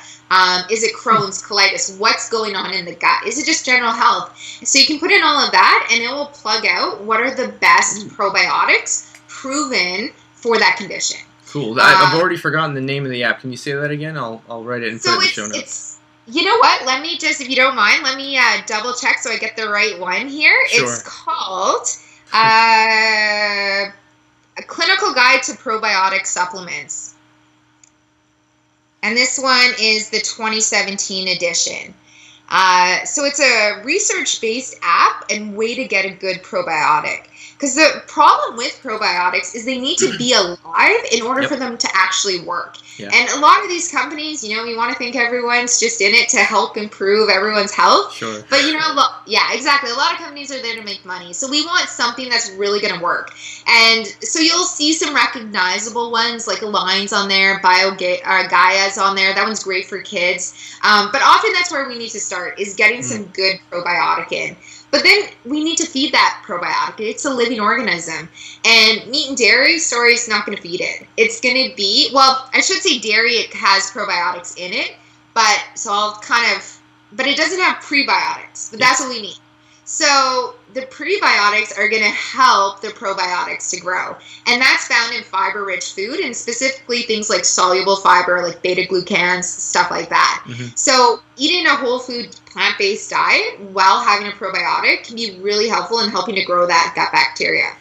Is it Crohn's, colitis? What's going on in the gut? Is it just general health? So you can put in all of that, and it will plug out what are the best probiotics proven for that condition. Cool. I've already forgotten the name of the app. Can you say that again? I'll write it and put it in the show notes. You know what? Let me just, if you don't mind, let me double check so I get the right one here. Sure. It's called A Clinical Guide to Probiotic Supplements. And this one is the 2017 edition. So it's a research-based app and way to get a good probiotic. Because the problem with probiotics is they need to be alive in order for them to actually work. Yeah. And a lot of these companies, you know, we want to think everyone's just in it to help improve everyone's health. Sure. But, you know, yeah, exactly. A lot of companies are there to make money. So we want something that's really going to work. And so you'll see some recognizable ones like Lines on there, Gaia's on there. That one's great for kids. But often that's where we need to start, is getting some good probiotic in. But then we need to feed that probiotic. It's a living organism. And meat and dairy, sorry, is not going to feed it. It's going to be, well, I should say dairy, it has probiotics in it. But but it doesn't have prebiotics. But that's what we need. So the prebiotics are going to help the probiotics to grow. And that's found in fiber-rich food, and specifically things like soluble fiber, like beta-glucans, stuff like that. Mm-hmm. So eating a whole food plant-based diet while having a probiotic can be really helpful in helping to grow that gut bacteria.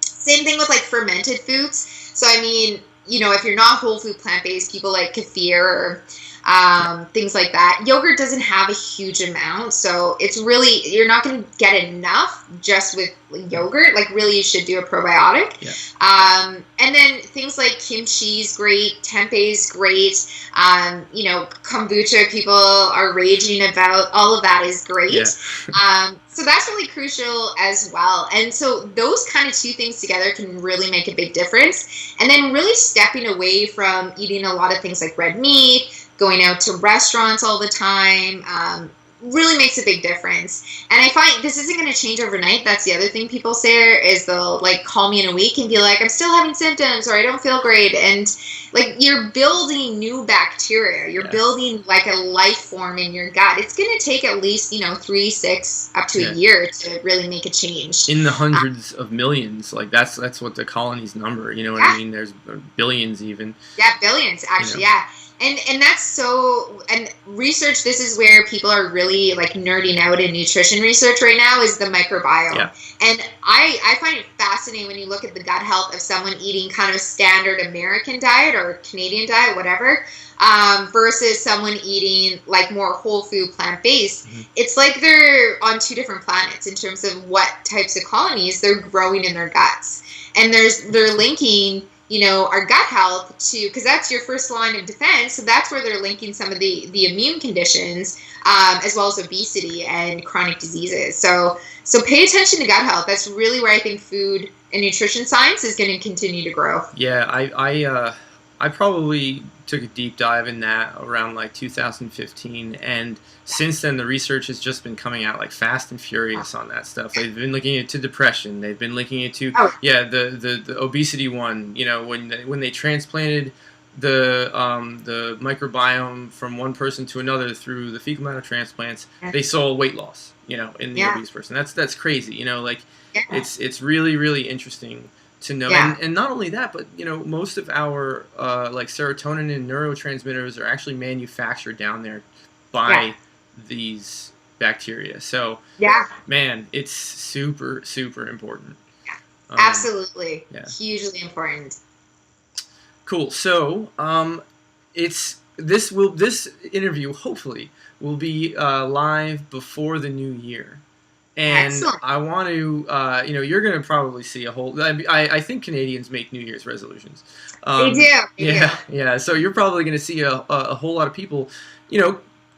Same thing with like fermented foods. So I mean, you know, if you're not whole food plant-based, people like kefir or things like that. Yogurt doesn't have a huge amount, so it's really, you're not going to get enough just with yogurt. Like really, you should do a probiotic. Yeah. And then things like kimchi is great, tempeh is great. You know, kombucha, people are raging about. All of that is great. Yeah. So that's really crucial as well. And so those kind of two things together can really make a big difference. And then really stepping away from eating a lot of things like red meat, going out to restaurants all the time, really makes a big difference. And I find this isn't going to change overnight. That's the other thing people say, is they'll like call me in a week and be like, I'm still having symptoms, or I don't feel great. And like, you're building new bacteria. You're building like a life form in your gut. It's going to take at least, 3, 6, up to a year to really make a change. In the hundreds of millions. Like that's what the colony's number. You know what I mean? There's billions even. Yeah, billions actually. Yeah. And that's so, and research, this is where people are really like nerding out in nutrition research right now, is the microbiome. Yeah. And I find it fascinating when you look at the gut health of someone eating kind of a standard American diet or Canadian diet, whatever, versus someone eating like more whole food plant-based. Mm-hmm. It's like they're on two different planets in terms of what types of colonies they're growing in their guts. And they're linking, our gut health to, because that's your first line of defense. So that's where they're linking some of the immune conditions, as well as obesity and chronic diseases. So pay attention to gut health. That's really where I think food and nutrition science is going to continue to grow. Yeah, I probably took a deep dive in that around like 2015, and since then the research has just been coming out like fast and furious on that stuff. They've been looking into depression. They've been looking into the obesity one. When they transplanted the microbiome from one person to another through the fecal matter transplants, they saw weight loss. In the obese person. That's crazy. It's really, really interesting to know. And not only that, but most of our like serotonin and neurotransmitters are actually manufactured down there by these bacteria. So man, it's super, super important. Absolutely. Hugely important. Cool. So this interview hopefully will be live before the new year. And Excellent. I want to, you're going to probably see a whole. I think Canadians make New Year's resolutions. They do. They do. Yeah. So you're probably going to see a whole lot of people,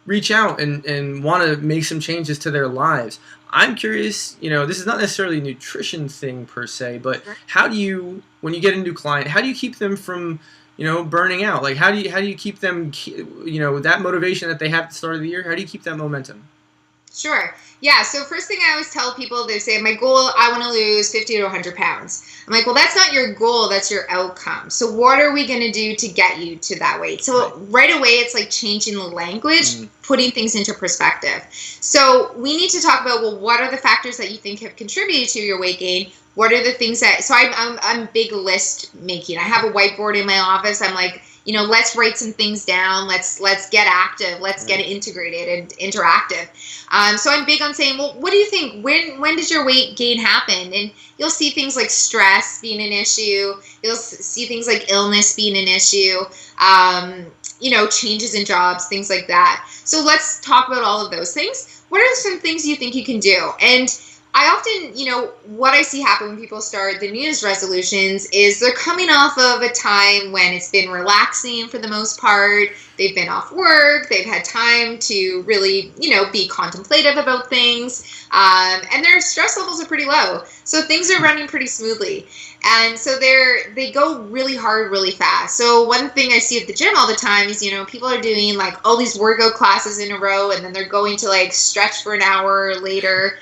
reach out and want to make some changes to their lives. I'm curious, this is not necessarily a nutrition thing per se, but how do you, when you get a new client, how do you keep them from, burning out? Like, how do you keep them, that motivation that they have at the start of the year? How do you keep that momentum? Sure. Yeah. So first thing I always tell people, they say, my goal, I want to lose 50 to 100 pounds. I'm like, well, that's not your goal. That's your outcome. So what are we going to do to get you to that weight? So right away, it's like changing the language, putting things into perspective. So we need to talk about, well, what are the factors that you think have contributed to your weight gain? What are the things that, so I'm big list making. I have a whiteboard in my office. I'm like, let's write some things down. Let's get active. Let's get integrated and interactive. So I'm big on saying, well, what do you think? When does your weight gain happen? And you'll see things like stress being an issue. You'll see things like illness being an issue. Changes in jobs, things like that. So let's talk about all of those things. What are some things you think you can do? And I often, what I see happen when people start the New Year's resolutions is they're coming off of a time when it's been relaxing for the most part. They've been off work. They've had time to really, be contemplative about things. And their stress levels are pretty low. So things are running pretty smoothly. And so they go really hard, really fast. So one thing I see at the gym all the time is, people are doing like all these workout classes in a row, and then they're going to like stretch for an hour later.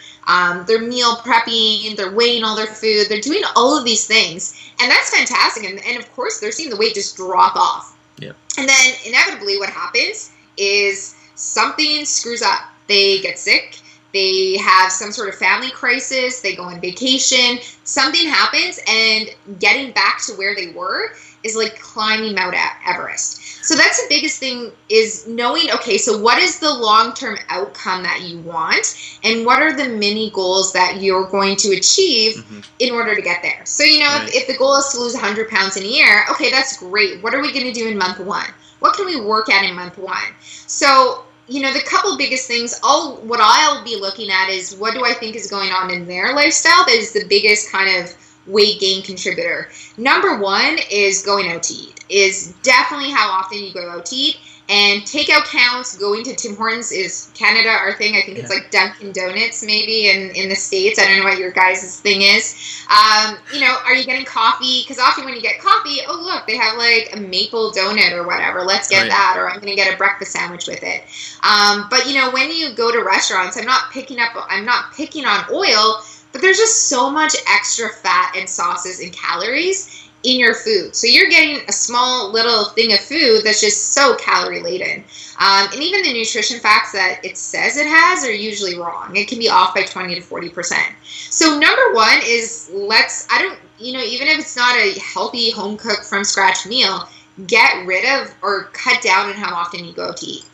They're meal prepping, they're weighing all their food, they're doing all of these things. And that's fantastic. And of course, they're seeing the weight just drop off. Yep. And then inevitably what happens is something screws up. They get sick. They have some sort of family crisis. They go on vacation. Something happens, and getting back to where they were is like climbing Mount Everest. So that's the biggest thing, is knowing, okay, so what is the long-term outcome that you want, and what are the mini goals that you're going to achieve in order to get there? So, if the goal is to lose 100 pounds in a year, okay, that's great. What are we going to do in month one? What can we work at in month one? So, the couple biggest things, what I'll be looking at is, what do I think is going on in their lifestyle that is the biggest kind of weight gain contributor. Number one is going out to eat, is definitely how often you go out to eat. And takeout counts. Going to Tim Hortons is Canada our thing. I think it's like Dunkin' Donuts maybe in the States. I don't know what your guys' thing is. Are you getting coffee? Because often when you get coffee, oh look, they have like a maple donut or whatever. Let's get that. Or I'm going to get a breakfast sandwich with it. But when you go to restaurants, I'm not picking on oil, but there's just so much extra fat and sauces and calories in your food. So you're getting a small little thing of food that's just so calorie laden. And even the nutrition facts that it says it has are usually wrong. It can be off by 20 to 40%. So number one is even if it's not a healthy home cooked from scratch meal, get rid of or cut down on how often you go out to eat.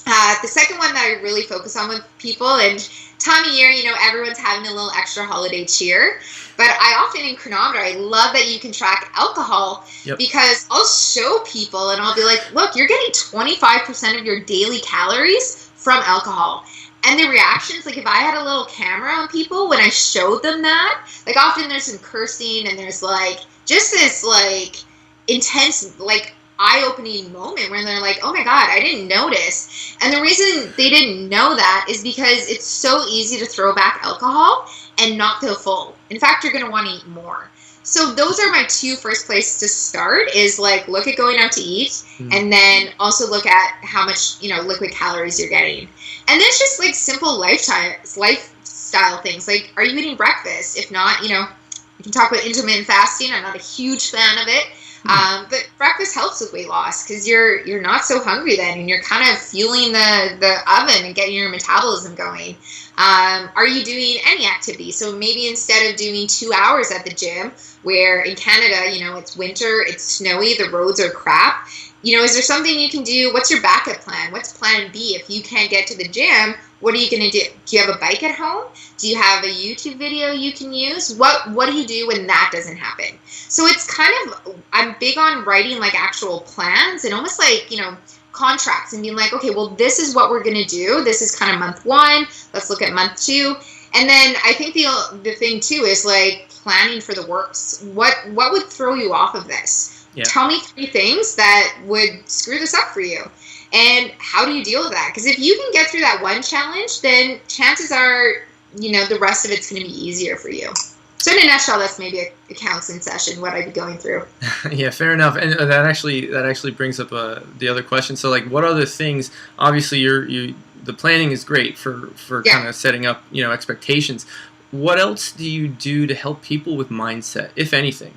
The second one that I really focus on with people, and time of year, everyone's having a little extra holiday cheer. But I often in Chronometer, I love that you can track alcohol because I'll show people and I'll be like, look, you're getting 25% of your daily calories from alcohol. And the reactions, like if I had a little camera on people when I showed them that, like often there's some cursing and there's like just this like intense, like eye-opening moment where they're like, oh my God, I didn't notice. And the reason they didn't know that is because it's so easy to throw back alcohol and not feel full. In fact, you're going to want to eat more. So those are my two first places to start, is like look at going out to eat and then also look at how much, liquid calories you're getting. And then it's just like simple lifestyle things. Like, are you eating breakfast? If not, we can talk about intermittent fasting. I'm not a huge fan of it. But breakfast helps with weight loss because you're not so hungry then, and you're kind of fueling the oven and getting your metabolism going. Are you doing any activity? So maybe instead of doing 2 hours at the gym, where in Canada, it's winter, it's snowy, the roads are crap. Is there something you can do? What's your backup plan? What's plan B? If you can't get to the gym, what are you going to do? Do you have a bike at home? Do you have a YouTube video you can use? What do you do when that doesn't happen? So it's kind of, I'm big on writing like actual plans and almost like, contracts and being like, okay, well, this is what we're going to do. This is kind of month one. Let's look at month two. And then I think the thing too is like planning for the worst. What would throw you off of this? Yeah. Tell me 3 things that would screw this up for you. And how do you deal with that? Because if you can get through that one challenge, then chances are, the rest of it's going to be easier for you. So in a nutshell, that's maybe a counseling session, what I'd be going through. Yeah, fair enough. And that actually brings up the other question. So like, what other things, obviously the planning is great for kind of setting up, expectations. What else do you do to help people with mindset, if anything?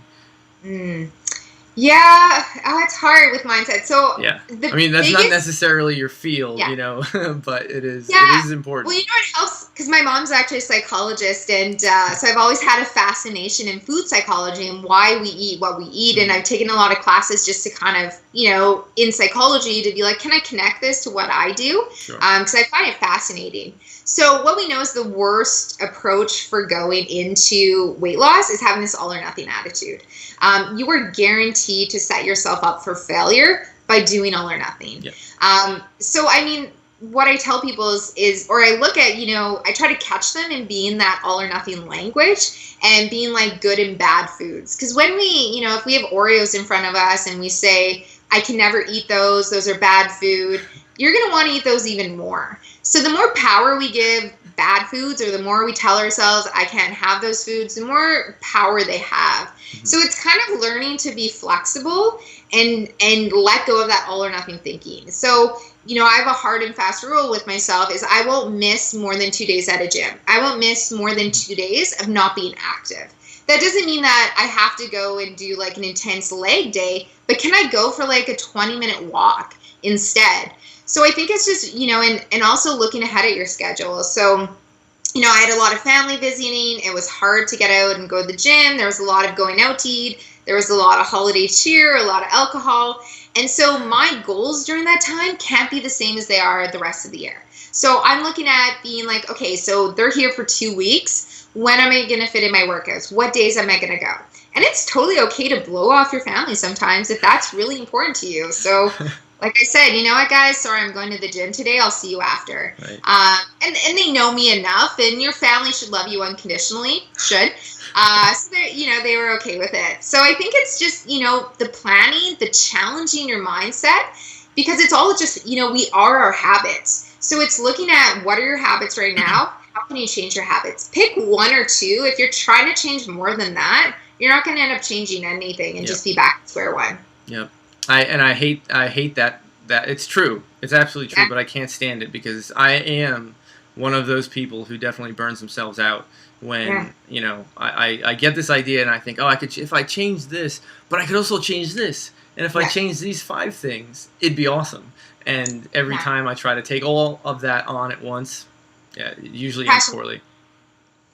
Yeah, it's hard with mindset. So yeah, I mean that's not necessarily your field, but it is important. Well, it helps because my mom's actually a psychologist, and so I've always had a fascination in food psychology and why we eat what we eat. And I've taken a lot of classes just to kind of, in psychology to be like, can I connect this to what I do? Sure. Because I find it fascinating. So what we know is the worst approach for going into weight loss is having this all or nothing attitude. You are guaranteed to set yourself up for failure by doing all or nothing. Yeah. So, I mean, what I tell people is, or I look at, I try to catch them in being that all or nothing language and being like good and bad foods. Because when we, if we have Oreos in front of us and we say, I can never eat those are bad food, you're going to want to eat those even more. So the more power we give bad foods, or the more we tell ourselves I can't have those foods, the more power they have. Mm-hmm. So it's kind of learning to be flexible and let go of that all or nothing thinking. So, I have a hard and fast rule with myself is I won't miss more than 2 days at a gym. I won't miss more than 2 days of not being active. That doesn't mean that I have to go and do like an intense leg day, but can I go for like a 20-minute walk instead? So I think it's just, and also looking ahead at your schedule. So, I had a lot of family visiting. It was hard to get out and go to the gym. There was a lot of going out to eat. There was a lot of holiday cheer, a lot of alcohol. And so my goals during that time can't be the same as they are the rest of the year. So I'm looking at being like, okay, so they're here for 2 weeks. When am I going to fit in my workouts? What days am I going to go? And it's totally okay to blow off your family sometimes if that's really important to you. So like I said, you know what, guys? Sorry, I'm going to the gym today. I'll see you after. Right. And they know me enough, and your family should love you unconditionally. Should. So they were okay with it. So I think it's just, the planning, the challenging your mindset, because it's all just, we are our habits. So it's looking at what are your habits right now? How can you change your habits? Pick 1 or 2. If you're trying to change more than that, you're not going to end up changing anything and just be back to square one. Yep. I hate that it's true. It's absolutely true, but I can't stand it because I am one of those people who definitely burns themselves out when, I get this idea and I think, if I change this, but I could also change this. And if I change these 5 things, it'd be awesome. And every time I try to take all of that on at once, it usually ends poorly.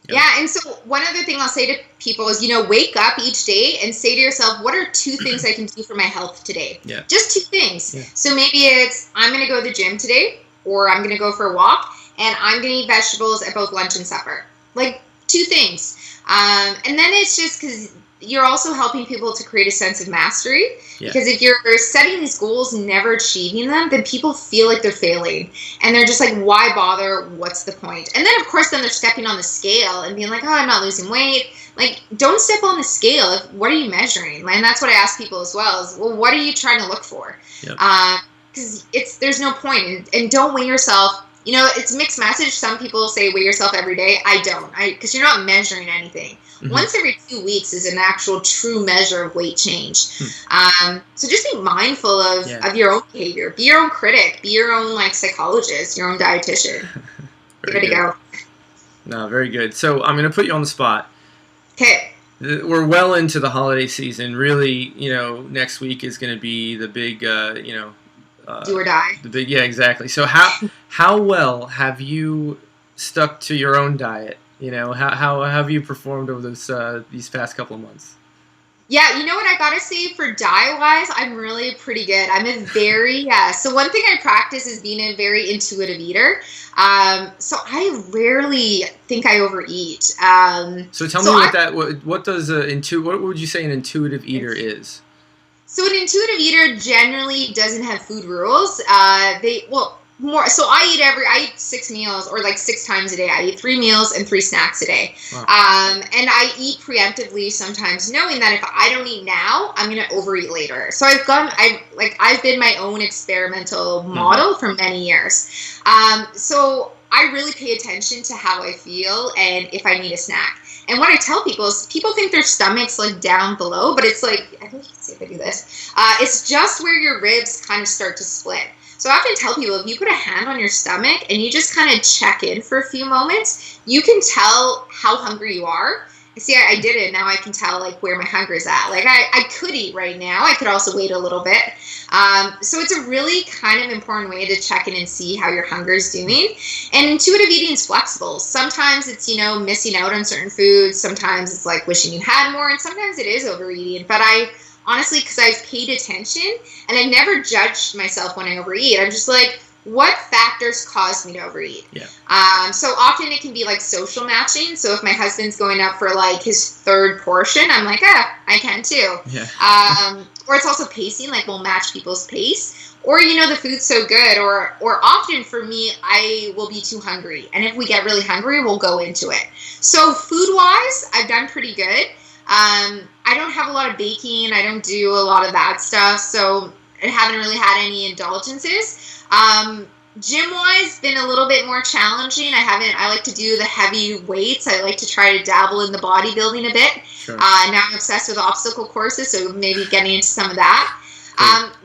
Yep. Yeah, and so one other thing I'll say to people is, wake up each day and say to yourself, what are 2 things I can do for my health today? Yeah. Just 2 things. Yeah. So maybe it's, I'm going to go to the gym today, or I'm going to go for a walk, and I'm going to eat vegetables at both lunch and supper. Like 2 things. And then it's just because you're also helping people to create a sense of mastery. Yeah. Because if you're setting these goals and never achieving them, then people feel like they're failing. And they're just like, why bother? What's the point? And then, of course, then they're stepping on the scale and being like, I'm not losing weight. Like, don't step on the scale. What are you measuring? And that's what I ask people as well is, well, what are you trying to look for? Because there's no point. And don't weigh yourself. It's mixed message. Some people say weigh yourself every day. I don't. Because you're not measuring anything. Mm-hmm. Once every 2 weeks is an actual true measure of weight change. So just be mindful of your own behavior. Be your own critic. Be your own psychologist, your own dietitian. Give it a go. No, very good. So I'm going to put you on the spot. Okay. We're well into the holiday season. Really, next week is going to be the big, do or die. Exactly. So how well have you stuck to your own diet? How have you performed over these past couple of months? Yeah, you know what I gotta say for diet-wise, I'm really pretty good. I'm a very so one thing I practice is being a very intuitive eater. So I rarely think I overeat. So tell me what would you say an intuitive eater is? So an intuitive eater generally doesn't have food rules. more. So I eat 6 meals, or like 6 times a day. I eat 3 meals and 3 snacks a day. Wow. And I eat preemptively sometimes, knowing that if I don't eat now, I'm gonna overeat later. So I've been my own experimental model for many years. So I really pay attention to how I feel and if I need a snack. And what I tell people is, people think their stomach's like down below, but it's like, I think you can see if I do this. It's just where your ribs kind of start to split. So I often tell people, if you put a hand on your stomach and you just kind of check in for a few moments, you can tell how hungry you are. See, I did it. Now I can tell like where my hunger is at. Like I could eat right now. I could also wait a little bit. So it's a really kind of important way to check in and see how your hunger is doing. And intuitive eating is flexible. Sometimes it's, missing out on certain foods. Sometimes it's like wishing you had more. And sometimes it is overeating. But I honestly, because I've paid attention and I never judged myself when I overeat. I'm just like, what factors cause me to overeat? Yeah. So often it can be like social matching. So if my husband's going up for like his 3rd portion, I'm like, I can too. Yeah. Or it's also pacing, like we'll match people's pace. Or, the food's so good. Or often for me, I will be too hungry. And if we get really hungry, we'll go into it. So food-wise, I've done pretty good. I don't have a lot of baking. I don't do a lot of that stuff. So I haven't really had any indulgences. Gym-wise, been a little bit more challenging. I like to do the heavy weights. I like to try to dabble in the bodybuilding a bit. Sure. Now I'm obsessed with obstacle courses, so maybe getting into some of that.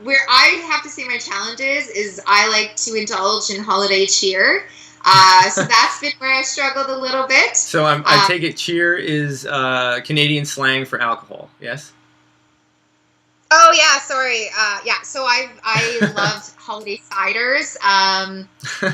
Where I have to say my challenge is I like to indulge in holiday cheer. So that's been where I've struggled a little bit. So I take it cheer is Canadian slang for alcohol, yes? Oh yeah, sorry. So I loved holiday ciders. I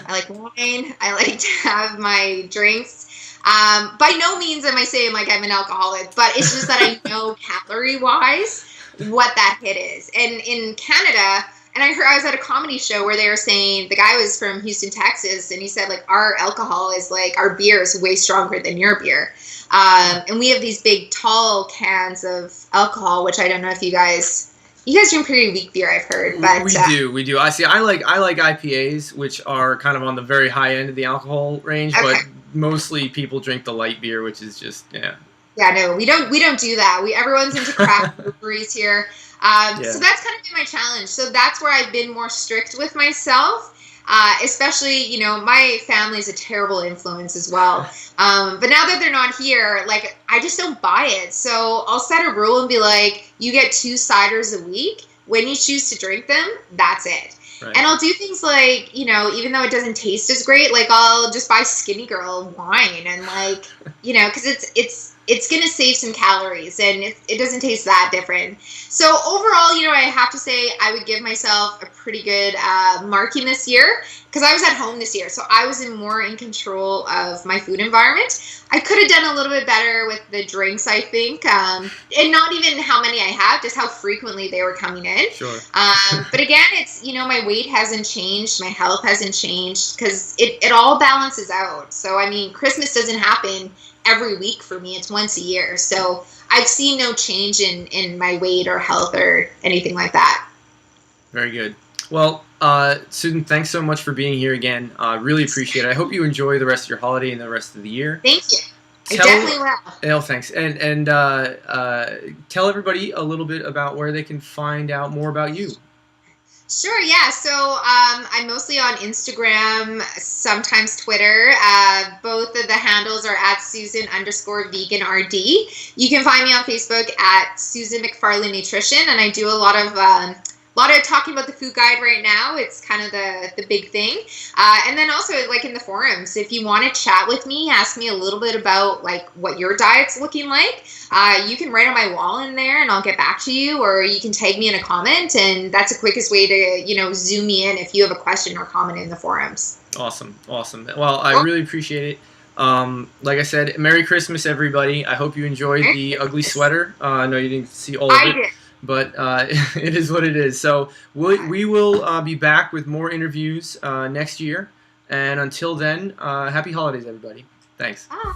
like wine. I like to have my drinks. By no means am I saying like I'm an alcoholic, but it's just that I know calorie wise what that hit is. And in Canada, and I was at a comedy show where they were saying, the guy was from Houston, Texas, and he said like our alcohol is like, our beer is way stronger than your beer. And we have these big tall cans of alcohol, which I don't know if you guys drink pretty weak beer, I've heard. But we do. I like IPAs, which are kind of on the very high end of the alcohol range, okay. But mostly people drink the light beer, which is just Yeah, no, we don't do that. Everyone's into craft breweries here. So that's kind of been my challenge. So that's where I've been more strict with myself. Especially, my family is a terrible influence as well. But now that they're not here, like, I just don't buy it. So I'll set a rule and be like, you get 2 ciders a week. When you choose to drink them, that's it. Right. And I'll do things like, even though it doesn't taste as great, like I'll just buy Skinny Girl wine and like, because it's going to save some calories and it doesn't taste that different. So overall, I have to say I would give myself a pretty good marking this year because I was at home this year. So I was more in control of my food environment. I could have done a little bit better with the drinks, I think. And not even how many I have, just how frequently they were coming in. Sure. But again, it's, my weight hasn't changed. My health hasn't changed because it all balances out. So, I mean, Christmas doesn't happen every week for me. It's once a year. So I've seen no change in my weight or health or anything like that. Very good. Well, Susan, thanks so much for being here again. Really appreciate it. I hope you enjoy the rest of your holiday and the rest of the year. Thank you. I definitely will. Oh, thanks. And tell everybody a little bit about where they can find out more about you. Sure, yeah. So I'm mostly on Instagram, sometimes Twitter. Both of the handles are at Susan_veganRD. You can find me on Facebook at Susan Macfarlane Nutrition, and I do a lot of talking about the food guide right now. It's kind of the big thing. And then also like in the forums, if you want to chat with me, ask me a little bit about like what your diet's looking like. You can write on my wall in there and I'll get back to you, or you can tag me in a comment, and that's the quickest way to, zoom me in if you have a question or comment in the forums. Awesome. Well, I really appreciate it. Like I said, Merry Christmas, everybody. I hope you enjoyed the ugly sweater. I know you didn't see all of it. I did. But it is what it is. So we will be back with more interviews next year. And until then, happy holidays, everybody. Thanks. Bye.